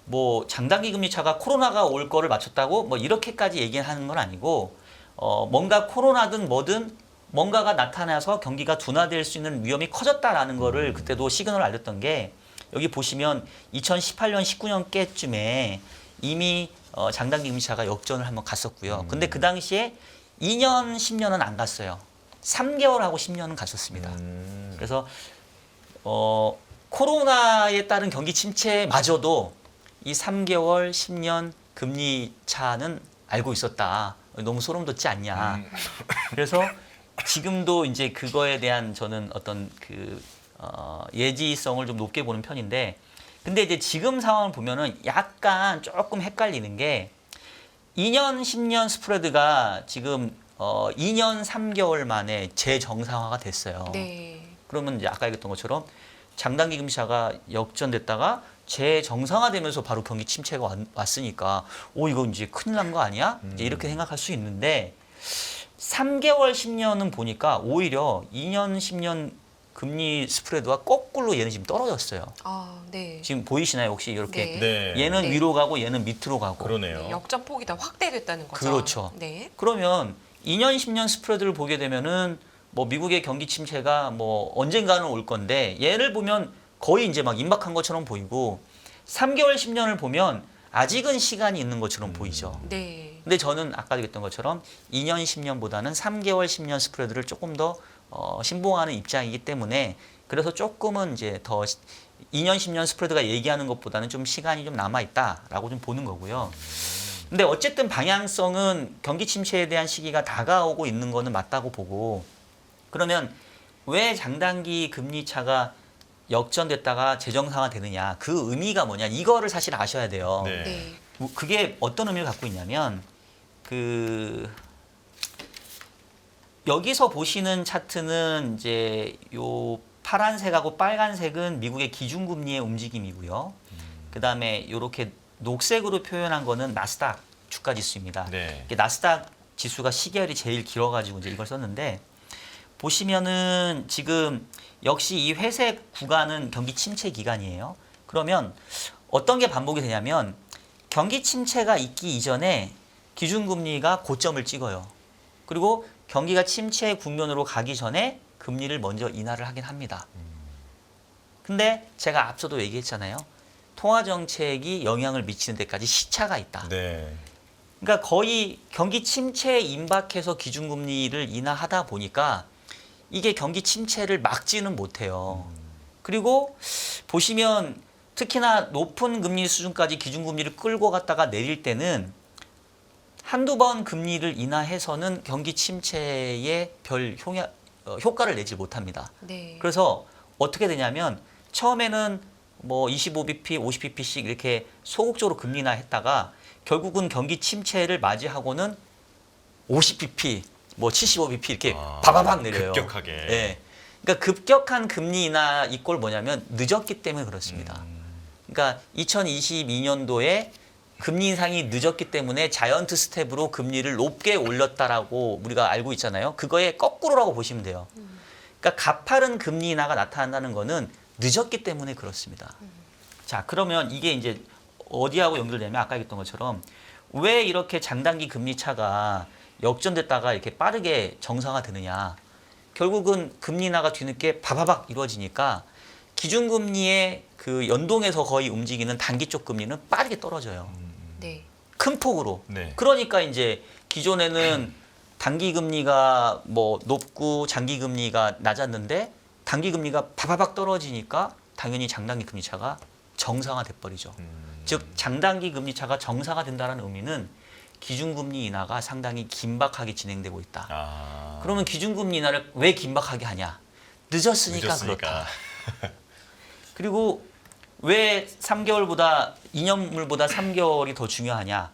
뭐 장단기 금리 차가 코로나가 올 거를 맞췄다고 뭐 이렇게까지 얘기하는 건 아니고 뭔가 코로나든 뭐든 뭔가가 나타나서 경기가 둔화될 수 있는 위험이 커졌다라는 거를 그때도 시그널을 알렸던 게 여기 보시면 2018년 19년께쯤에 이미 장단기 금리 차가 역전을 한번 갔었고요. 근데 그 당시에 2년, 10년은 안 갔어요. 3개월하고 10년은 갔었습니다. 그래서 코로나에 따른 경기 침체마저도 이 3개월, 10년 금리 차는 알고 있었다. 너무 소름 돋지 않냐. 그래서 지금도 이제 그거에 대한 저는 어떤 그 예지성을 좀 높게 보는 편인데, 근데 이제 지금 상황을 보면은 약간 조금 헷갈리는 게 2년, 10년 스프레드가 지금 2년 3개월 만에 재정상화가 됐어요. 네. 그러면 이제 아까 얘기했던 것처럼 장단기 금리차가 역전됐다가 재정상화되면서 바로 경기 침체가 왔으니까 이거 이제 큰일 난 거 아니야? 이제 이렇게 생각할 수 있는데 3개월 10년은 보니까 오히려 2년 10년 금리 스프레드와 거꾸로 얘는 지금 떨어졌어요. 아, 네. 지금 보이시나요? 혹시 이렇게 네. 네. 얘는 네. 위로 가고 얘는 밑으로 가고. 그러네요. 네, 역전폭이 더 확대됐다는 거죠. 그렇죠. 네. 그러면 2년 10년 스프레드를 보게 되면은 뭐 미국의 경기 침체가 뭐 언젠가는 올 건데 얘를 보면 거의 이제 막 임박한 것처럼 보이고 3개월 10년을 보면 아직은 시간이 있는 것처럼 보이죠. 네. 근데 저는 아까 얘기했던 것처럼 2년 10년보다는 3개월 10년 스프레드를 조금 더 신봉하는 입장이기 때문에 그래서 조금은 이제 더 2년 10년 스프레드가 얘기하는 것보다는 좀 시간이 좀 남아 있다라고 좀 보는 거고요. 근데 어쨌든 방향성은 경기 침체에 대한 시기가 다가오고 있는 거는 맞다고 보고, 그러면 왜 장단기 금리 차가 역전됐다가 재정상화 되느냐, 그 의미가 뭐냐, 이거를 사실 아셔야 돼요. 네. 네. 그게 어떤 의미를 갖고 있냐면 그 여기서 보시는 차트는 이제 요 파란색하고 빨간색은 미국의 기준금리의 움직임이고요. 그다음에 이렇게 녹색으로 표현한 거는 나스닥 주가 지수입니다. 네. 이게 나스닥 지수가 시계열이 제일 길어가지고 이제 이걸 썼는데, 보시면은 지금 역시 이 회색 구간은 경기 침체 기간이에요. 그러면 어떤 게 반복이 되냐면 경기 침체가 있기 이전에 기준금리가 고점을 찍어요. 그리고 경기가 침체 국면으로 가기 전에 금리를 먼저 인하를 하긴 합니다. 근데 제가 앞서도 얘기했잖아요. 통화 정책이 영향을 미치는 데까지 시차가 있다. 네. 그러니까 거의 경기 침체에 임박해서 기준금리를 인하하다 보니까 이게 경기 침체를 막지는 못해요. 그리고 보시면 특히나 높은 금리 수준까지 기준금리를 끌고 갔다가 내릴 때는 한두 번 금리를 인하해서는 경기 침체에 별 효과를 내지 못합니다. 네. 그래서 어떻게 되냐면 처음에는 뭐 25bp, 50bp씩 이렇게 소극적으로 금리 인하했다가 결국은 경기 침체를 맞이하고는 50bp, 뭐 75bp 이렇게 바바박 내려요. 급격하게. 예. 그러니까 급격한 금리 인하 이꼴 뭐냐면 늦었기 때문에 그렇습니다. 그러니까 2022년도에 금리 인상이 늦었기 때문에 자이언트 스텝으로 금리를 높게 올렸다라고 우리가 알고 있잖아요. 그거의 거꾸로라고 보시면 돼요. 그러니까 가파른 금리 인하가 나타난다는 거는 늦었기 때문에 그렇습니다. 자, 그러면 이게 이제 어디하고 연결되냐면 아까 얘기했던 것처럼 왜 이렇게 장단기 금리 차가 역전됐다가 이렇게 빠르게 정상화되느냐. 결국은 금리 인하가 뒤늦게 바바박 이루어지니까 기준금리의 그 연동해서 거의 움직이는 단기 쪽 금리는 빠르게 떨어져요. 네. 큰 폭으로. 네. 그러니까 이제 기존에는 단기 금리가 뭐 높고 장기 금리가 낮았는데 단기 금리가 바바박 떨어지니까 당연히 장단기 금리 차가 정상화돼 버리죠. 즉 장단기 금리 차가 정상화된다는 의미는 기준금리 인하가 상당히 긴박하게 진행되고 있다. 아. 그러면 기준금리 인하를 왜 긴박하게 하냐? 늦었으니까 그렇다. 그리고 왜 3개월보다 2년물보다 3개월이 더 중요하냐?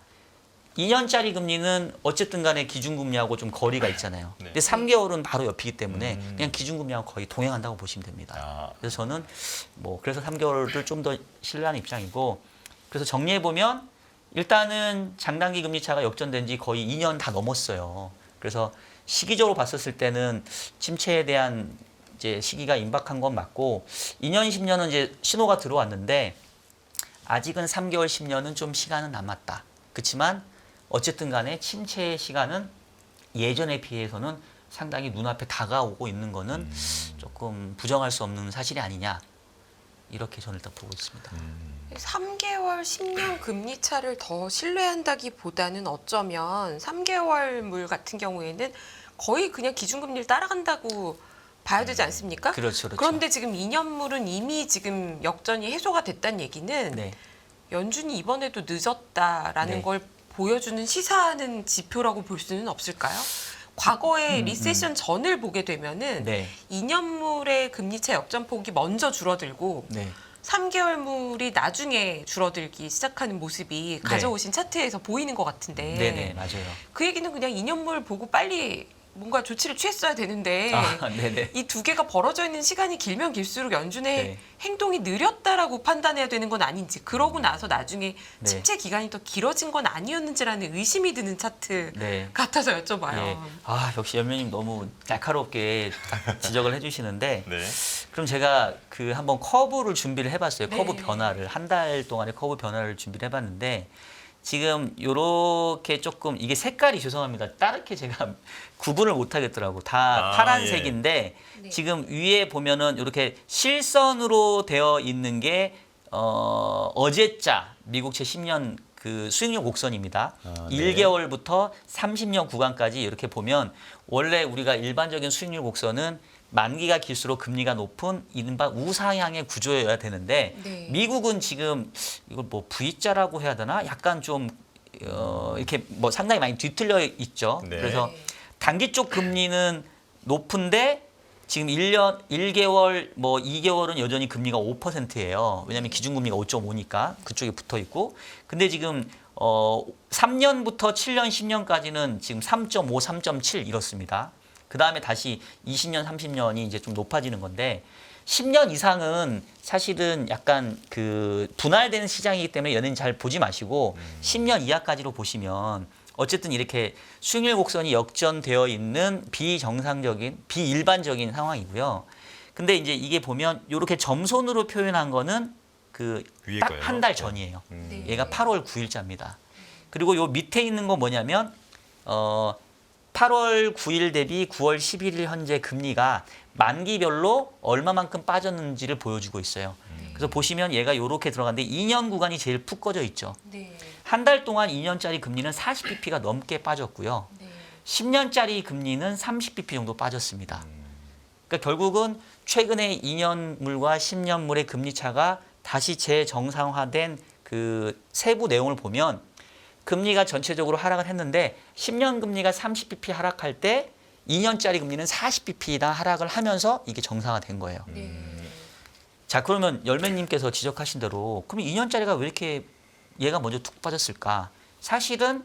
2년짜리 금리는 어쨌든 간에 기준금리하고 좀 거리가 있잖아요. 네. 근데 3개월은 바로 옆이기 때문에 그냥 기준금리하고 거의 동행한다고 보시면 됩니다. 아. 그래서 저는 뭐 그래서 3개월을 좀 더 신뢰하는 입장이고 그래서 정리해 보면 일단은 장단기 금리 차가 역전된 지 거의 2년 다 넘었어요. 그래서 시기적으로 봤었을 때는 침체에 대한 이제 시기가 임박한 건 맞고 2년, 10년은 이제 신호가 들어왔는데 아직은 3개월, 10년은 좀 시간은 남았다. 그렇지만 어쨌든 간에 침체의 시간은 예전에 비해서는 상당히 눈앞에 다가오고 있는 거는 조금 부정할 수 없는 사실이 아니냐. 이렇게 저는 일단 보고 있습니다. 3개월, 10년 금리 차를 더 신뢰한다기보다는 어쩌면 3개월물 같은 경우에는 거의 그냥 기준금리를 따라간다고 봐야 되지 않습니까? 그렇죠, 그렇죠. 그런데 지금 2년물은 이미 지금 역전이 해소가 됐다는 얘기는 네. 연준이 이번에도 늦었다라는 네. 걸 보여주는 시사하는 지표라고 볼 수는 없을까요? 과거에 리세션 전을 보게 되면은 네. 2년물의 금리차 역전폭이 먼저 줄어들고 네. 3개월물이 나중에 줄어들기 시작하는 모습이 가져오신 차트에서 보이는 것 같은데 네네, 맞아요. 그 얘기는 그냥 2년물 보고 빨리 뭔가 조치를 취했어야 되는데 아, 네네. 이 두 개가 벌어져 있는 시간이 길면 길수록 연준의 네. 행동이 느렸다라고 판단해야 되는 건 아닌지 그러고 나서 나중에 네. 침체 기간이 더 길어진 건 아니었는지라는 의심이 드는 차트 네. 같아서 여쭤봐요. 예. 아, 역시 연면님 너무 날카롭게 딱 지적을 해주시는데 네. 그럼 제가 그 한번 커브를 준비를 해봤어요. 네. 커브 변화를 한 달 동안의 커브 변화를 준비를 해봤는데 지금 요렇게 조금 이게 색깔이 죄송합니다. 따르게 제가 구분을 못 하겠더라고. 다 아, 파란색인데 네. 지금 위에 보면은 이렇게 실선으로 되어 있는 게 어제자 미국채 10년 그 수익률 곡선입니다. 아, 네. 1개월부터 30년 구간까지 이렇게 보면 원래 우리가 일반적인 수익률 곡선은 만기가 길수록 금리가 높은 이른바 우상향의 구조여야 되는데 네. 미국은 지금 이걸 뭐 V자라고 해야 되나? 약간 좀 이렇게 뭐 상당히 많이 뒤틀려 있죠. 네. 그래서 단기 쪽 금리는 높은데 지금 1개월, 뭐 2개월은 여전히 금리가 5%예요. 왜냐하면 기준금리가 5.5니까 그쪽에 붙어 있고. 근데 지금 3년부터 7년, 10년까지는 지금 3.5, 3.7 이렇습니다. 그 다음에 다시 20년, 30년이 이제 좀 높아지는 건데 10년 이상은 사실은 약간 그 분할되는 시장이기 때문에 연예인 잘 보지 마시고 10년 이하까지로 보시면 어쨌든 이렇게 수익률 곡선이 역전되어 있는 비정상적인, 비일반적인 상황이고요. 근데 이제 이게 보면 이렇게 점선으로 표현한 거는 그 위에 딱 거예요? 한 달 전이에요. 네. 얘가 8월 9일자입니다. 그리고 요 밑에 있는 거 뭐냐면 8월 9일 대비 9월 11일 현재 금리가 만기별로 얼마만큼 빠졌는지를 보여주고 있어요. 그래서 보시면 얘가 이렇게 들어갔는데 2년 구간이 제일 푹 꺼져 있죠. 네. 한 달 동안 2년짜리 금리는 40bp가 넘게 빠졌고요. 네. 10년짜리 금리는 30bp 정도 빠졌습니다. 그러니까 결국은 최근에 2년물과 10년물의 금리 차가 다시 재정상화된 그 세부 내용을 보면 금리가 전체적으로 하락을 했는데 10년 금리가 30bp 하락할 때 2년짜리 금리는 40bp나 하락을 하면서 이게 정상화된 거예요. 네. 자, 그러면 열매님께서 지적하신 대로 그럼 2년짜리가 왜 이렇게 얘가 먼저 툭 빠졌을까? 사실은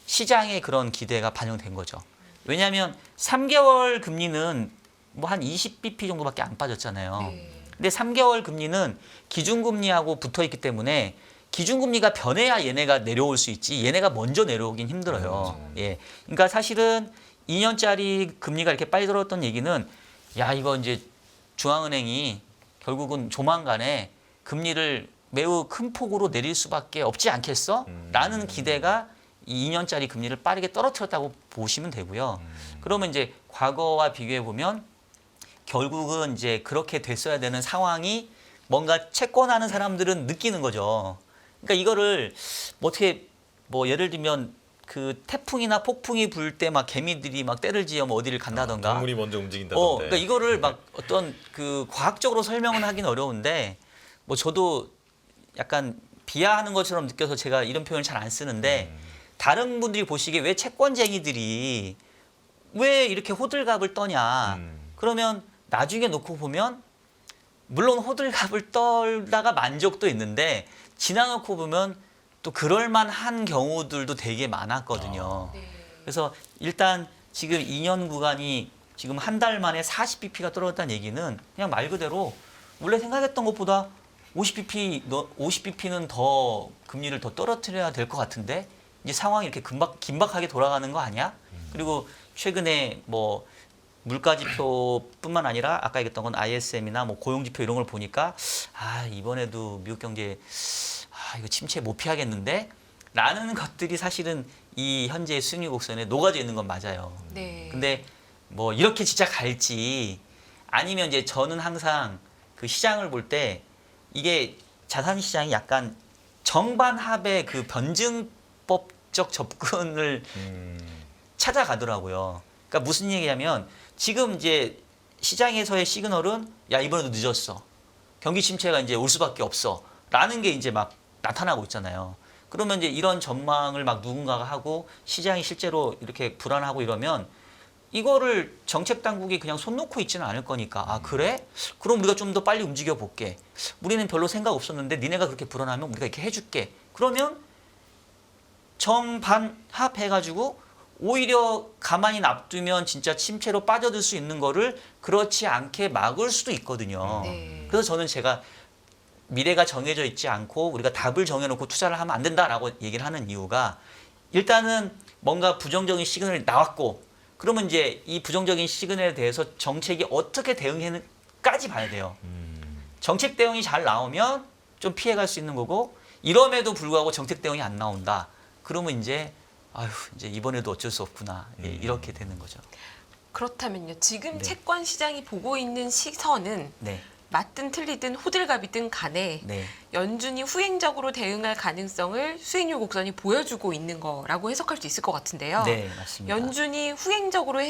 시장의 그런 기대가 반영된 거죠. 왜냐하면 3개월 금리는 뭐 한 20bp 정도밖에 안 빠졌잖아요. 네. 근데 3개월 금리는 기준금리하고 붙어 있기 때문에 기준금리가 변해야 얘네가 내려올 수 있지 얘네가 먼저 내려오긴 힘들어요. 예. 그러니까 사실은 2년짜리 금리가 이렇게 빨리 떨어졌던 얘기는 야, 이거 이제 중앙은행이 결국은 조만간에 금리를 매우 큰 폭으로 내릴 수밖에 없지 않겠어? 라는 기대가 이 2년짜리 금리를 빠르게 떨어뜨렸다고 보시면 되고요. 그러면 이제 과거와 비교해 보면 결국은 이제 그렇게 됐어야 되는 상황이 뭔가 채권하는 사람들은 느끼는 거죠. 그러니까 이거를 뭐 어떻게 뭐 예를 들면 그 태풍이나 폭풍이 불 때 막 개미들이 막 떼를 지어 뭐 어디를 간다던가. 동물이 먼저 움직인다던데. 그러니까 이거를 막 어떤 그 과학적으로 설명은 하긴 어려운데 뭐 저도 약간 비하하는 것처럼 느껴서 제가 이런 표현을 잘 안 쓰는데 다른 분들이 보시기에 왜 채권쟁이들이 왜 이렇게 호들갑을 떠냐. 그러면 나중에 놓고 보면 물론 호들갑을 떨다가 만족도 있는데 지나놓고 보면 또 그럴만한 경우들도 되게 많았거든요. 네. 그래서 일단 지금 2년 구간이 지금 한 달 만에 40bp가 떨어졌다는 얘기는 그냥 말 그대로 원래 생각했던 것보다 50bp는 더 금리를 더 떨어뜨려야 될 것 같은데 이제 상황이 이렇게 긴박하게 돌아가는 거 아니야? 그리고 최근에 뭐 물가지표뿐만 아니라 아까 얘기했던 건 ISM이나 뭐 고용지표 이런 걸 보니까 아, 이번에도 미국 경제 이거 침체 못 피하겠는데? 라는 것들이 사실은 이 현재의 수익률 곡선에 녹아져 있는 건 맞아요. 네. 근데 뭐 이렇게 진짜 갈지 아니면 이제 저는 항상 그 시장을 볼 때 이게 자산 시장이 약간 정반합의 그 변증법적 접근을 찾아가더라고요. 그러니까 무슨 얘기냐면 지금 이제 시장에서의 시그널은 야, 이번에도 늦었어. 경기 침체가 이제 올 수밖에 없어. 라는 게 이제 막 나타나고 있잖아요. 그러면 이제 이런 전망을 막 누군가가 하고 시장이 실제로 이렇게 불안하고 이러면 이거를 정책 당국이 그냥 손 놓고 있지는 않을 거니까 아, 그래? 그럼 우리가 좀 더 빨리 움직여 볼게. 우리는 별로 생각 없었는데 니네가 그렇게 불안하면 우리가 이렇게 해줄게. 그러면 정반합 해가지고 오히려 가만히 놔두면 진짜 침체로 빠져들 수 있는 거를 그렇지 않게 막을 수도 있거든요. 네. 그래서 저는 제가 미래가 정해져 있지 않고 우리가 답을 정해놓고 투자를 하면 안 된다라고 얘기를 하는 이유가 일단은 뭔가 부정적인 시그널이 나왔고 그러면 이제 이 부정적인 시그널에 대해서 정책이 어떻게 대응했는까지 봐야 돼요. 정책 대응이 잘 나오면 좀 피해갈 수 있는 거고 이럼에도 불구하고 정책 대응이 안 나온다. 그러면 이제 아휴 이제 이번에도 어쩔 수 없구나. 예, 이렇게 되는 거죠. 그렇다면요. 지금 네. 채권 시장이 보고 있는 시선은 네, 맞든 틀리든 호들갑이든 간에 네, 연준이 후행적으로 대응할 가능성을 수익률 곡선이 보여주고 있는 거라고 해석할 수 있을 것 같은데요. 네, 맞습니다. 연준이 후행적으로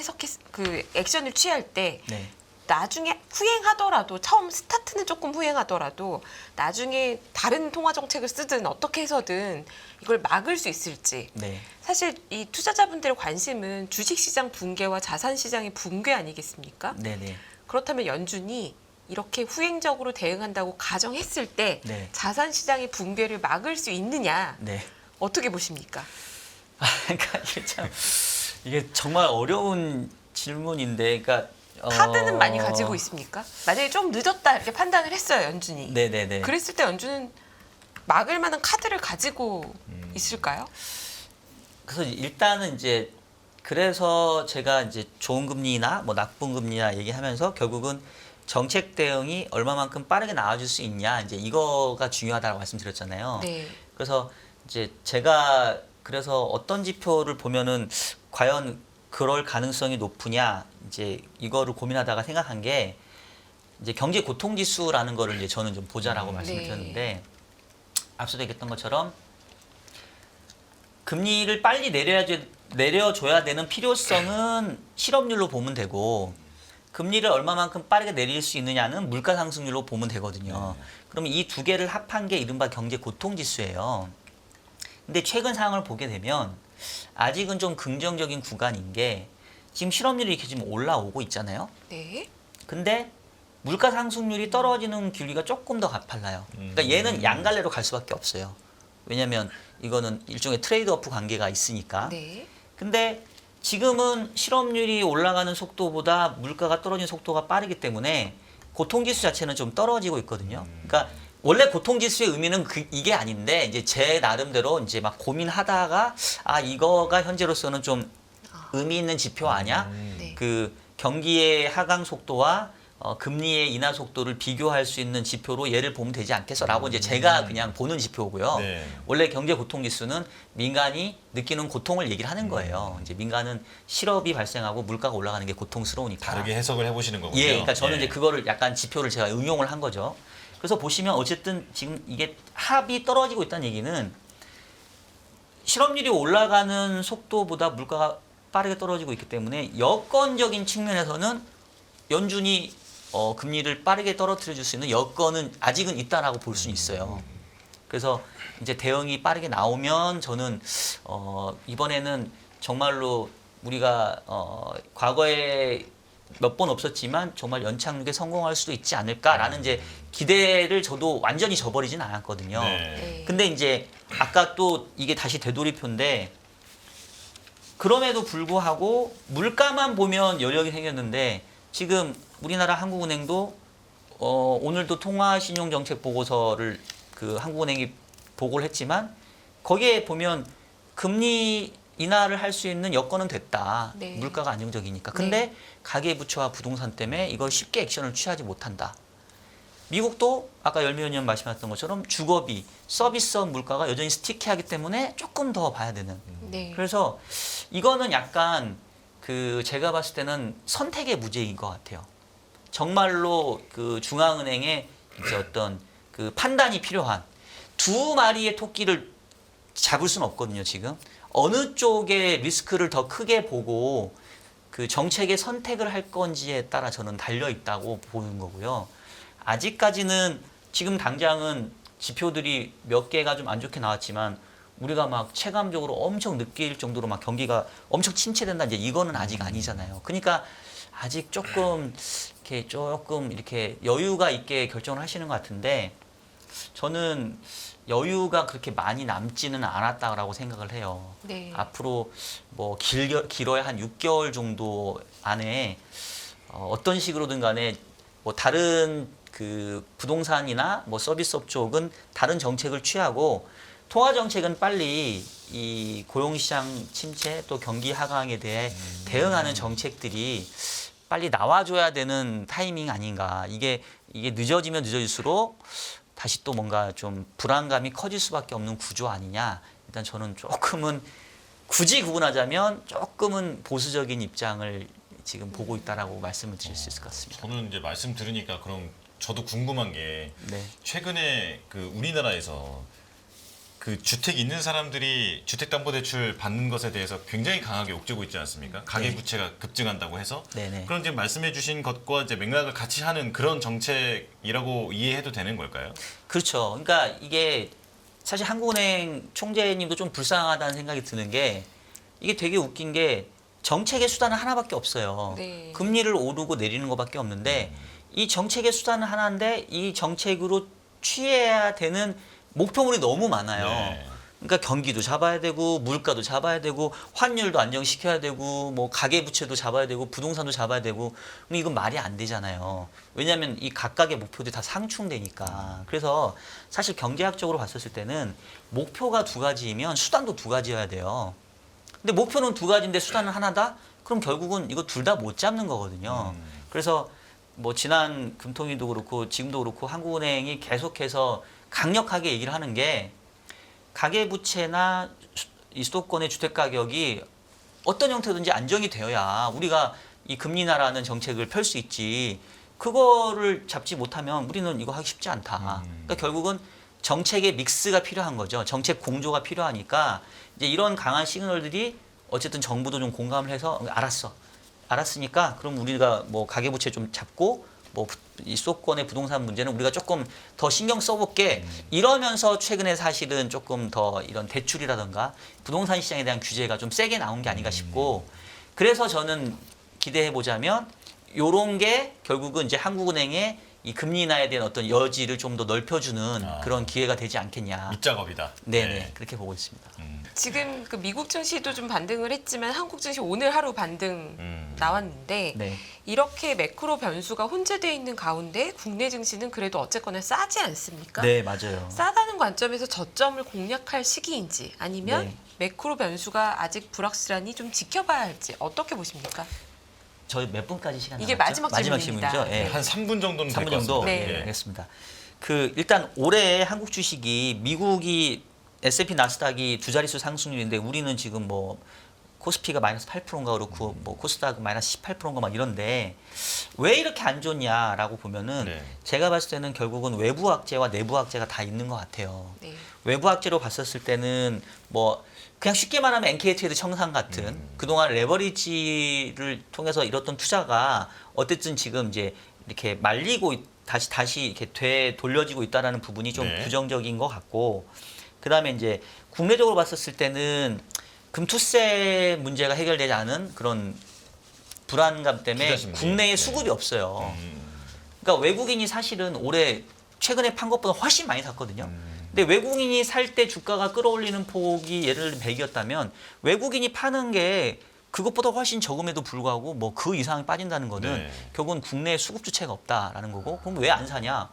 그 액션을 취할 때 네, 나중에 후행하더라도 처음 스타트는 조금 후행하더라도 나중에 다른 통화 정책을 쓰든 어떻게 해서든 이걸 막을 수 있을지 네, 사실 이 투자자분들의 관심은 주식시장 붕괴와 자산시장의 붕괴 아니겠습니까? 네, 네. 그렇다면 연준이 이렇게 후행적으로 대응한다고 가정했을 때 네. 자산시장의 붕괴를 막을 수 있느냐 네. 어떻게 보십니까? 그러니까 이게 정말 어려운 질문인데, 그러니까 카드는 많이 가지고 있습니까? 만약에 좀 늦었다 이렇게 판단을 했어요 연준이. 네, 네, 네. 그랬을 때 연준은 막을 만한 카드를 가지고 있을까요? 그래서 일단은 이제 그래서 제가 이제 좋은 금리나 뭐 나쁜 금리나 얘기하면서 결국은 정책 대응이 얼마만큼 빠르게 나와줄 수 있냐 이제 이거가 중요하다고 말씀드렸잖아요. 네. 그래서 이제 제가 그래서 어떤 지표를 보면은 과연 그럴 가능성이 높으냐 이제 이거를 고민하다가 생각한 게 이제 경제 고통 지수라는 거를 이제 저는 좀 보자라고 말씀을 네. 드렸는데 앞서도 얘기했던 것처럼 금리를 빨리 내려줘야 되는 필요성은 실업률로 보면 되고 금리를 얼마만큼 빠르게 내릴 수 있느냐는 물가 상승률로 보면 되거든요. 그러면 이 두 개를 합한 게 이른바 경제 고통 지수예요. 근데 최근 상황을 보게 되면 아직은 좀 긍정적인 구간인 게 지금 실업률이 이렇게 지금 올라오고 있잖아요. 네. 근데 물가 상승률이 떨어지는 기류가 조금 더 가팔라요. 그러니까 얘는 양갈래로 갈 수밖에 없어요. 왜냐하면 이거는 일종의 트레이드오프 관계가 있으니까. 네. 근데 지금은 실업률이 올라가는 속도보다 물가가 떨어지는 속도가 빠르기 때문에 고통지수 자체는 좀 떨어지고 있거든요. 그러니까 원래 고통지수의 의미는 이게 아닌데 이제 제 나름대로 이제 막 고민하다가 아 이거가 현재로서는 좀 의미 있는 지표 아니야? 네. 그 경기의 하강 속도와 금리의 인하 속도를 비교할 수 있는 지표로 얘를 보면 되지 않겠어라고 이제 제가 그냥 보는 지표고요. 네. 원래 경제 고통 지수는 민간이 느끼는 고통을 얘기를 하는 거예요. 이제 민간은 실업이 발생하고 물가가 올라가는 게 고통스러우니까. 다르게 해석을 해보시는 거군요. 예, 그러니까 저는 예. 이제 그거를 약간 지표를 제가 응용을 한 거죠. 그래서 보시면 어쨌든 지금 이게 합이 떨어지고 있다는 얘기는 실업률이 올라가는 속도보다 물가가 빠르게 떨어지고 있기 때문에 여건적인 측면에서는 연준이 금리를 빠르게 떨어뜨려 줄 수 있는 여건은 아직은 있다라고 볼 수는 있어요. 그래서 이제 대응이 빠르게 나오면 저는 이번에는 정말로 우리가 과거에 몇 번 없었지만 정말 연착륙에 성공할 수도 있지 않을까라는 이제 기대를 저도 완전히 저버리진 않았거든요. 네. 근데 이제 아까 또 이게 다시 되돌이표인데 그럼에도 불구하고 물가만 보면 여력이 생겼는데 지금 우리나라 한국은행도 오늘도 통화신용정책 보고서를 그 한국은행이 보고를 했지만 거기에 보면 금리 인하를 할 수 있는 여건은 됐다. 네. 물가가 안정적이니까. 근데 가계부채와 부동산 때문에 이걸 쉽게 액션을 취하지 못한다. 미국도 아까 열미 의원님 말씀하셨던 것처럼 주거비, 서비스업 물가가 여전히 스티키하기 때문에 조금 더 봐야 되는. 네. 그래서 이거는 약간 그 제가 봤을 때는 선택의 문제인 것 같아요. 정말로 그 중앙은행의 이제 어떤 그 판단이 필요한 두 마리의 토끼를 잡을 수는 없거든요, 지금. 어느 쪽에 리스크를 더 크게 보고 그 정책의 선택을 할 건지에 따라 저는 달려 있다고 보는 거고요. 아직까지는 지금 당장은 지표들이 몇 개가 좀 안 좋게 나왔지만 우리가 막 체감적으로 엄청 느낄 정도로 막 경기가 엄청 침체된다 이제 이거는 아직 아니잖아요. 그러니까 아직 조금 이렇게 여유가 있게 결정을 하시는 것 같은데 저는 여유가 그렇게 많이 남지는 않았다라고 생각을 해요. 네. 앞으로 뭐 길어야 한 6개월 정도 안에 어떤 식으로든 간에 뭐 다른 그 부동산이나 뭐 서비스업 쪽은 다른 정책을 취하고 통화 정책은 빨리 이 고용시장 침체 또 경기 하강에 대해 대응하는 정책들이 빨리 나와줘야 되는 타이밍 아닌가. 이게 늦어지면 늦어질수록 다시 또 뭔가 좀 불안감이 커질 수밖에 없는 구조 아니냐. 일단 저는 조금은 굳이 구분하자면 조금은 보수적인 입장을 지금 보고 있다라고 말씀을 드릴 수 있을 것 같습니다. 저는 이제 말씀 들으니까 그럼 저도 궁금한 게 네. 최근에 그 우리나라에서 그 주택 있는 사람들이 주택담보대출 받는 것에 대해서 굉장히 강하게 옥죄고 있지 않습니까? 가계부채가 급증한다고 해서. 네네. 그런 지금 말씀해주신 것과 이제 맥락을 같이 하는 그런 정책이라고 이해해도 되는 걸까요? 그렇죠. 그러니까 이게 사실 한국은행 총재님도 좀 불쌍하다는 생각이 드는 게 이게 되게 웃긴 게 정책의 수단은 하나밖에 없어요. 네. 금리를 오르고 내리는 것밖에 없는데 이 정책의 수단은 하나인데 이 정책으로 취해야 되는 목표물이 너무 많아요. 네. 그러니까 경기도 잡아야 되고 물가도 잡아야 되고 환율도 안정시켜야 되고 뭐 가계부채도 잡아야 되고 부동산도 잡아야 되고 그럼 이건 말이 안 되잖아요. 왜냐하면 이 각각의 목표들이 다 상충되니까. 그래서 사실 경제학적으로 봤었을 때는 목표가 두 가지이면 수단도 두 가지여야 돼요. 근데 목표는 두 가지인데 수단은 하나다? 그럼 결국은 이거 둘 다 못 잡는 거거든요. 그래서 뭐 지난 금통위도 그렇고 지금도 그렇고 한국은행이 계속해서 강력하게 얘기를 하는 게 가계부채나 이 수도권의 주택 가격이 어떤 형태든지 안정이 되어야 우리가 이 금리 인하라는 정책을 펼 수 있지. 그거를 잡지 못하면 우리는 이거 하기 쉽지 않다. 그러니까 결국은 정책의 믹스가 필요한 거죠. 정책 공조가 필요하니까 이제 이런 강한 시그널들이 어쨌든 정부도 좀 공감을 해서 알았으니까 그럼 우리가 뭐 가계부채 좀 잡고 뭐 이 수도권의 부동산 문제는 우리가 조금 더 신경 써볼게 이러면서 최근에 사실은 조금 더 이런 대출이라든가 부동산 시장에 대한 규제가 좀 세게 나온 게 아닌가 싶고 그래서 저는 기대해 보자면 요런 게 결국은 이제 한국은행의 이 금리 인하에 대한 어떤 여지를 좀 더 넓혀주는 그런 기회가 되지 않겠냐. 밑작업이다. 네네 그렇게 보고 있습니다. 지금 그 미국 증시도 좀 반등을 했지만 한국 증시 오늘 하루 반등 나왔는데 네. 이렇게 매크로 변수가 혼재되어 있는 가운데 국내 증시는 그래도 어쨌거나 싸지 않습니까? 네 맞아요. 싸다는 관점에서 저점을 공략할 시기인지 아니면 네. 매크로 변수가 아직 불확실하니 좀 지켜봐야 할지 어떻게 보십니까? 저희 몇 분까지 시간 이게 남았죠? 마지막 질문입니다. 질문이죠? 예. 네. 한 3분 정도는 될 3분 것 정도? 같습니다. 네. 네, 알겠습니다. 그 일단 올해 한국 주식이 미국이 S&P 나스닥이 두 자릿수 상승률인데 우리는 지금 뭐 코스피가 마이너스 8%인가 그렇고 뭐 코스닥 마이너스 18%인가 막 이런데 왜 이렇게 안 좋냐라고 보면은 네. 제가 봤을 때는 결국은 외부 악재와 내부 악재가 다 있는 것 같아요. 네. 외부 악재로 봤었을 때는 뭐 그냥 쉽게 말하면 NK 트레이드 청산 같은 그동안 레버리지를 통해서 이뤘던 투자가 어쨌든 지금 이제 이렇게 말리고 다시 이렇게 돌려지고 있다라는 부분이 좀 네. 부정적인 것 같고 그다음에 이제 국내적으로 봤었을 때는 금투세 문제가 해결되지 않은 그런 불안감 때문에 투자 심리. 국내에 네. 수급이 없어요. 그러니까 외국인이 사실은 올해 최근에 판 것보다 훨씬 많이 샀거든요. 근데 외국인이 살 때 주가가 끌어올리는 폭이 예를 들면 100이었다면 외국인이 파는 게 그것보다 훨씬 적음에도 불구하고 뭐 그 이상이 빠진다는 거는 네. 결국은 국내에 수급 주체가 없다라는 거고 그럼 왜 안 사냐?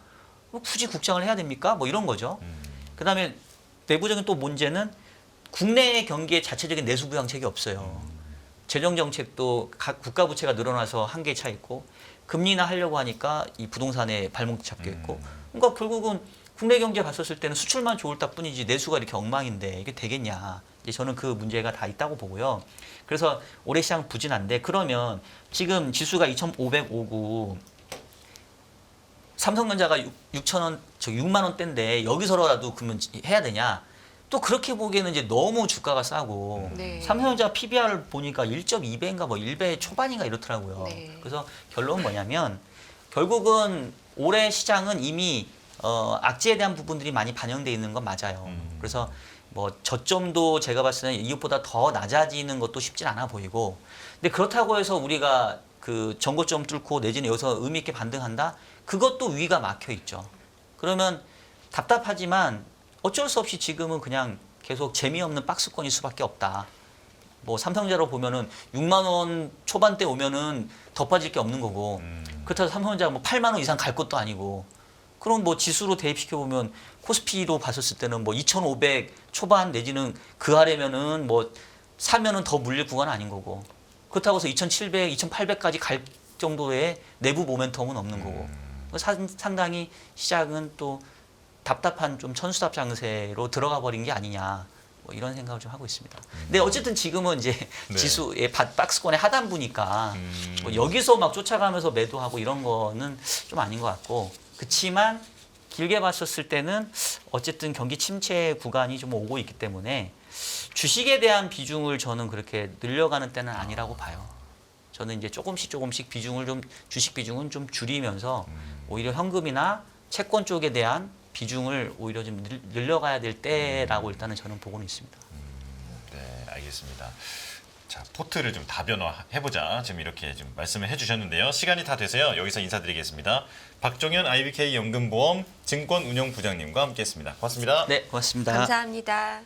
뭐 굳이 국장을 해야 됩니까? 뭐 이런 거죠. 그다음에 내부적인 또 문제는 국내 경기에 자체적인 내수 부양책이 없어요. 재정 정책도 국가 부채가 늘어나서 한계에 차 있고 금리 인하 하려고 하니까 이 부동산에 발목 잡혀 있고 그러니까 결국은 국내 경제 봤었을 때는 수출만 좋을 뿐이지 내수가 이렇게 엉망인데 이게 되겠냐. 이제 저는 그 문제가 다 있다고 보고요. 그래서 올해 시장 부진한데 그러면 지금 지수가 2,505고 삼성전자가 6만 원대인데 여기서라도 그러면 해야 되냐? 또 그렇게 보기에는 이제 너무 주가가 싸고 네. 삼성전자 PBR 보니까 1.2배인가 뭐 1배 초반인가 이렇더라고요. 네. 그래서 결론은 뭐냐면 결국은 올해 시장은 이미 악재에 대한 부분들이 많이 반영돼 있는 건 맞아요. 그래서 뭐 저점도 제가 봤을 때는 이것보다 더 낮아지는 것도 쉽진 않아 보이고 근데 그렇다고 해서 우리가 그 전고점 뚫고 내지는 여기서 의미 있게 반등한다? 그것도 위가 막혀 있죠. 그러면 답답하지만 어쩔 수 없이 지금은 그냥 계속 재미없는 박스권일 수밖에 없다. 뭐 삼성전자로 보면은 6만 원 초반대 오면은 더 빠질 게 없는 거고 그렇다고 삼성전자가 뭐 8만 원 이상 갈 것도 아니고 그럼 뭐 지수로 대입시켜 보면 코스피로 봤었을 때는 뭐 2,500 초반 내지는 그 아래면은 뭐 사면은 더 물릴 구간은 아닌 거고 그렇다고 해서 2,700, 2,800까지 갈 정도의 내부 모멘텀은 없는 거고 상당히 시작은 또 답답한 좀 천수답 장세로 들어가 버린 게 아니냐 뭐 이런 생각을 좀 하고 있습니다. 근데 어쨌든 지금은 이제 네. 지수의 박스권의 하단부니까 뭐 여기서 막 쫓아가면서 매도하고 이런 거는 좀 아닌 것 같고 그치만 길게 봤었을 때는 어쨌든 경기 침체 구간이 좀 오고 있기 때문에 주식에 대한 비중을 저는 그렇게 늘려가는 때는 아니라고 봐요. 저는 이제 조금씩 비중을 좀 주식 비중은 좀 줄이면서 오히려 현금이나 채권 쪽에 대한 비중을 오히려 좀 늘려가야 될 때라고 일단은 저는 보고는 있습니다. 네, 알겠습니다. 자, 포트를 좀 다변화해보자. 지금 이렇게 좀 말씀을 해주셨는데요. 시간이 다 돼서요. 여기서 인사드리겠습니다. 박종현 IBK 연금보험 증권운용부장님과 함께했습니다. 고맙습니다. 네, 고맙습니다. 감사합니다.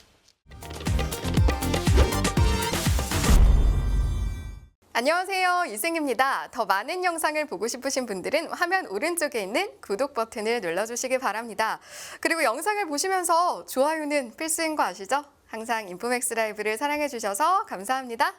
안녕하세요. 이승입니다. 더 많은 영상을 보고 싶으신 분들은 화면 오른쪽에 있는 구독 버튼을 눌러주시기 바랍니다. 그리고 영상을 보시면서 좋아요는 필수인 거 아시죠? 항상 인포맥스 라이브를 사랑해 주셔서 감사합니다.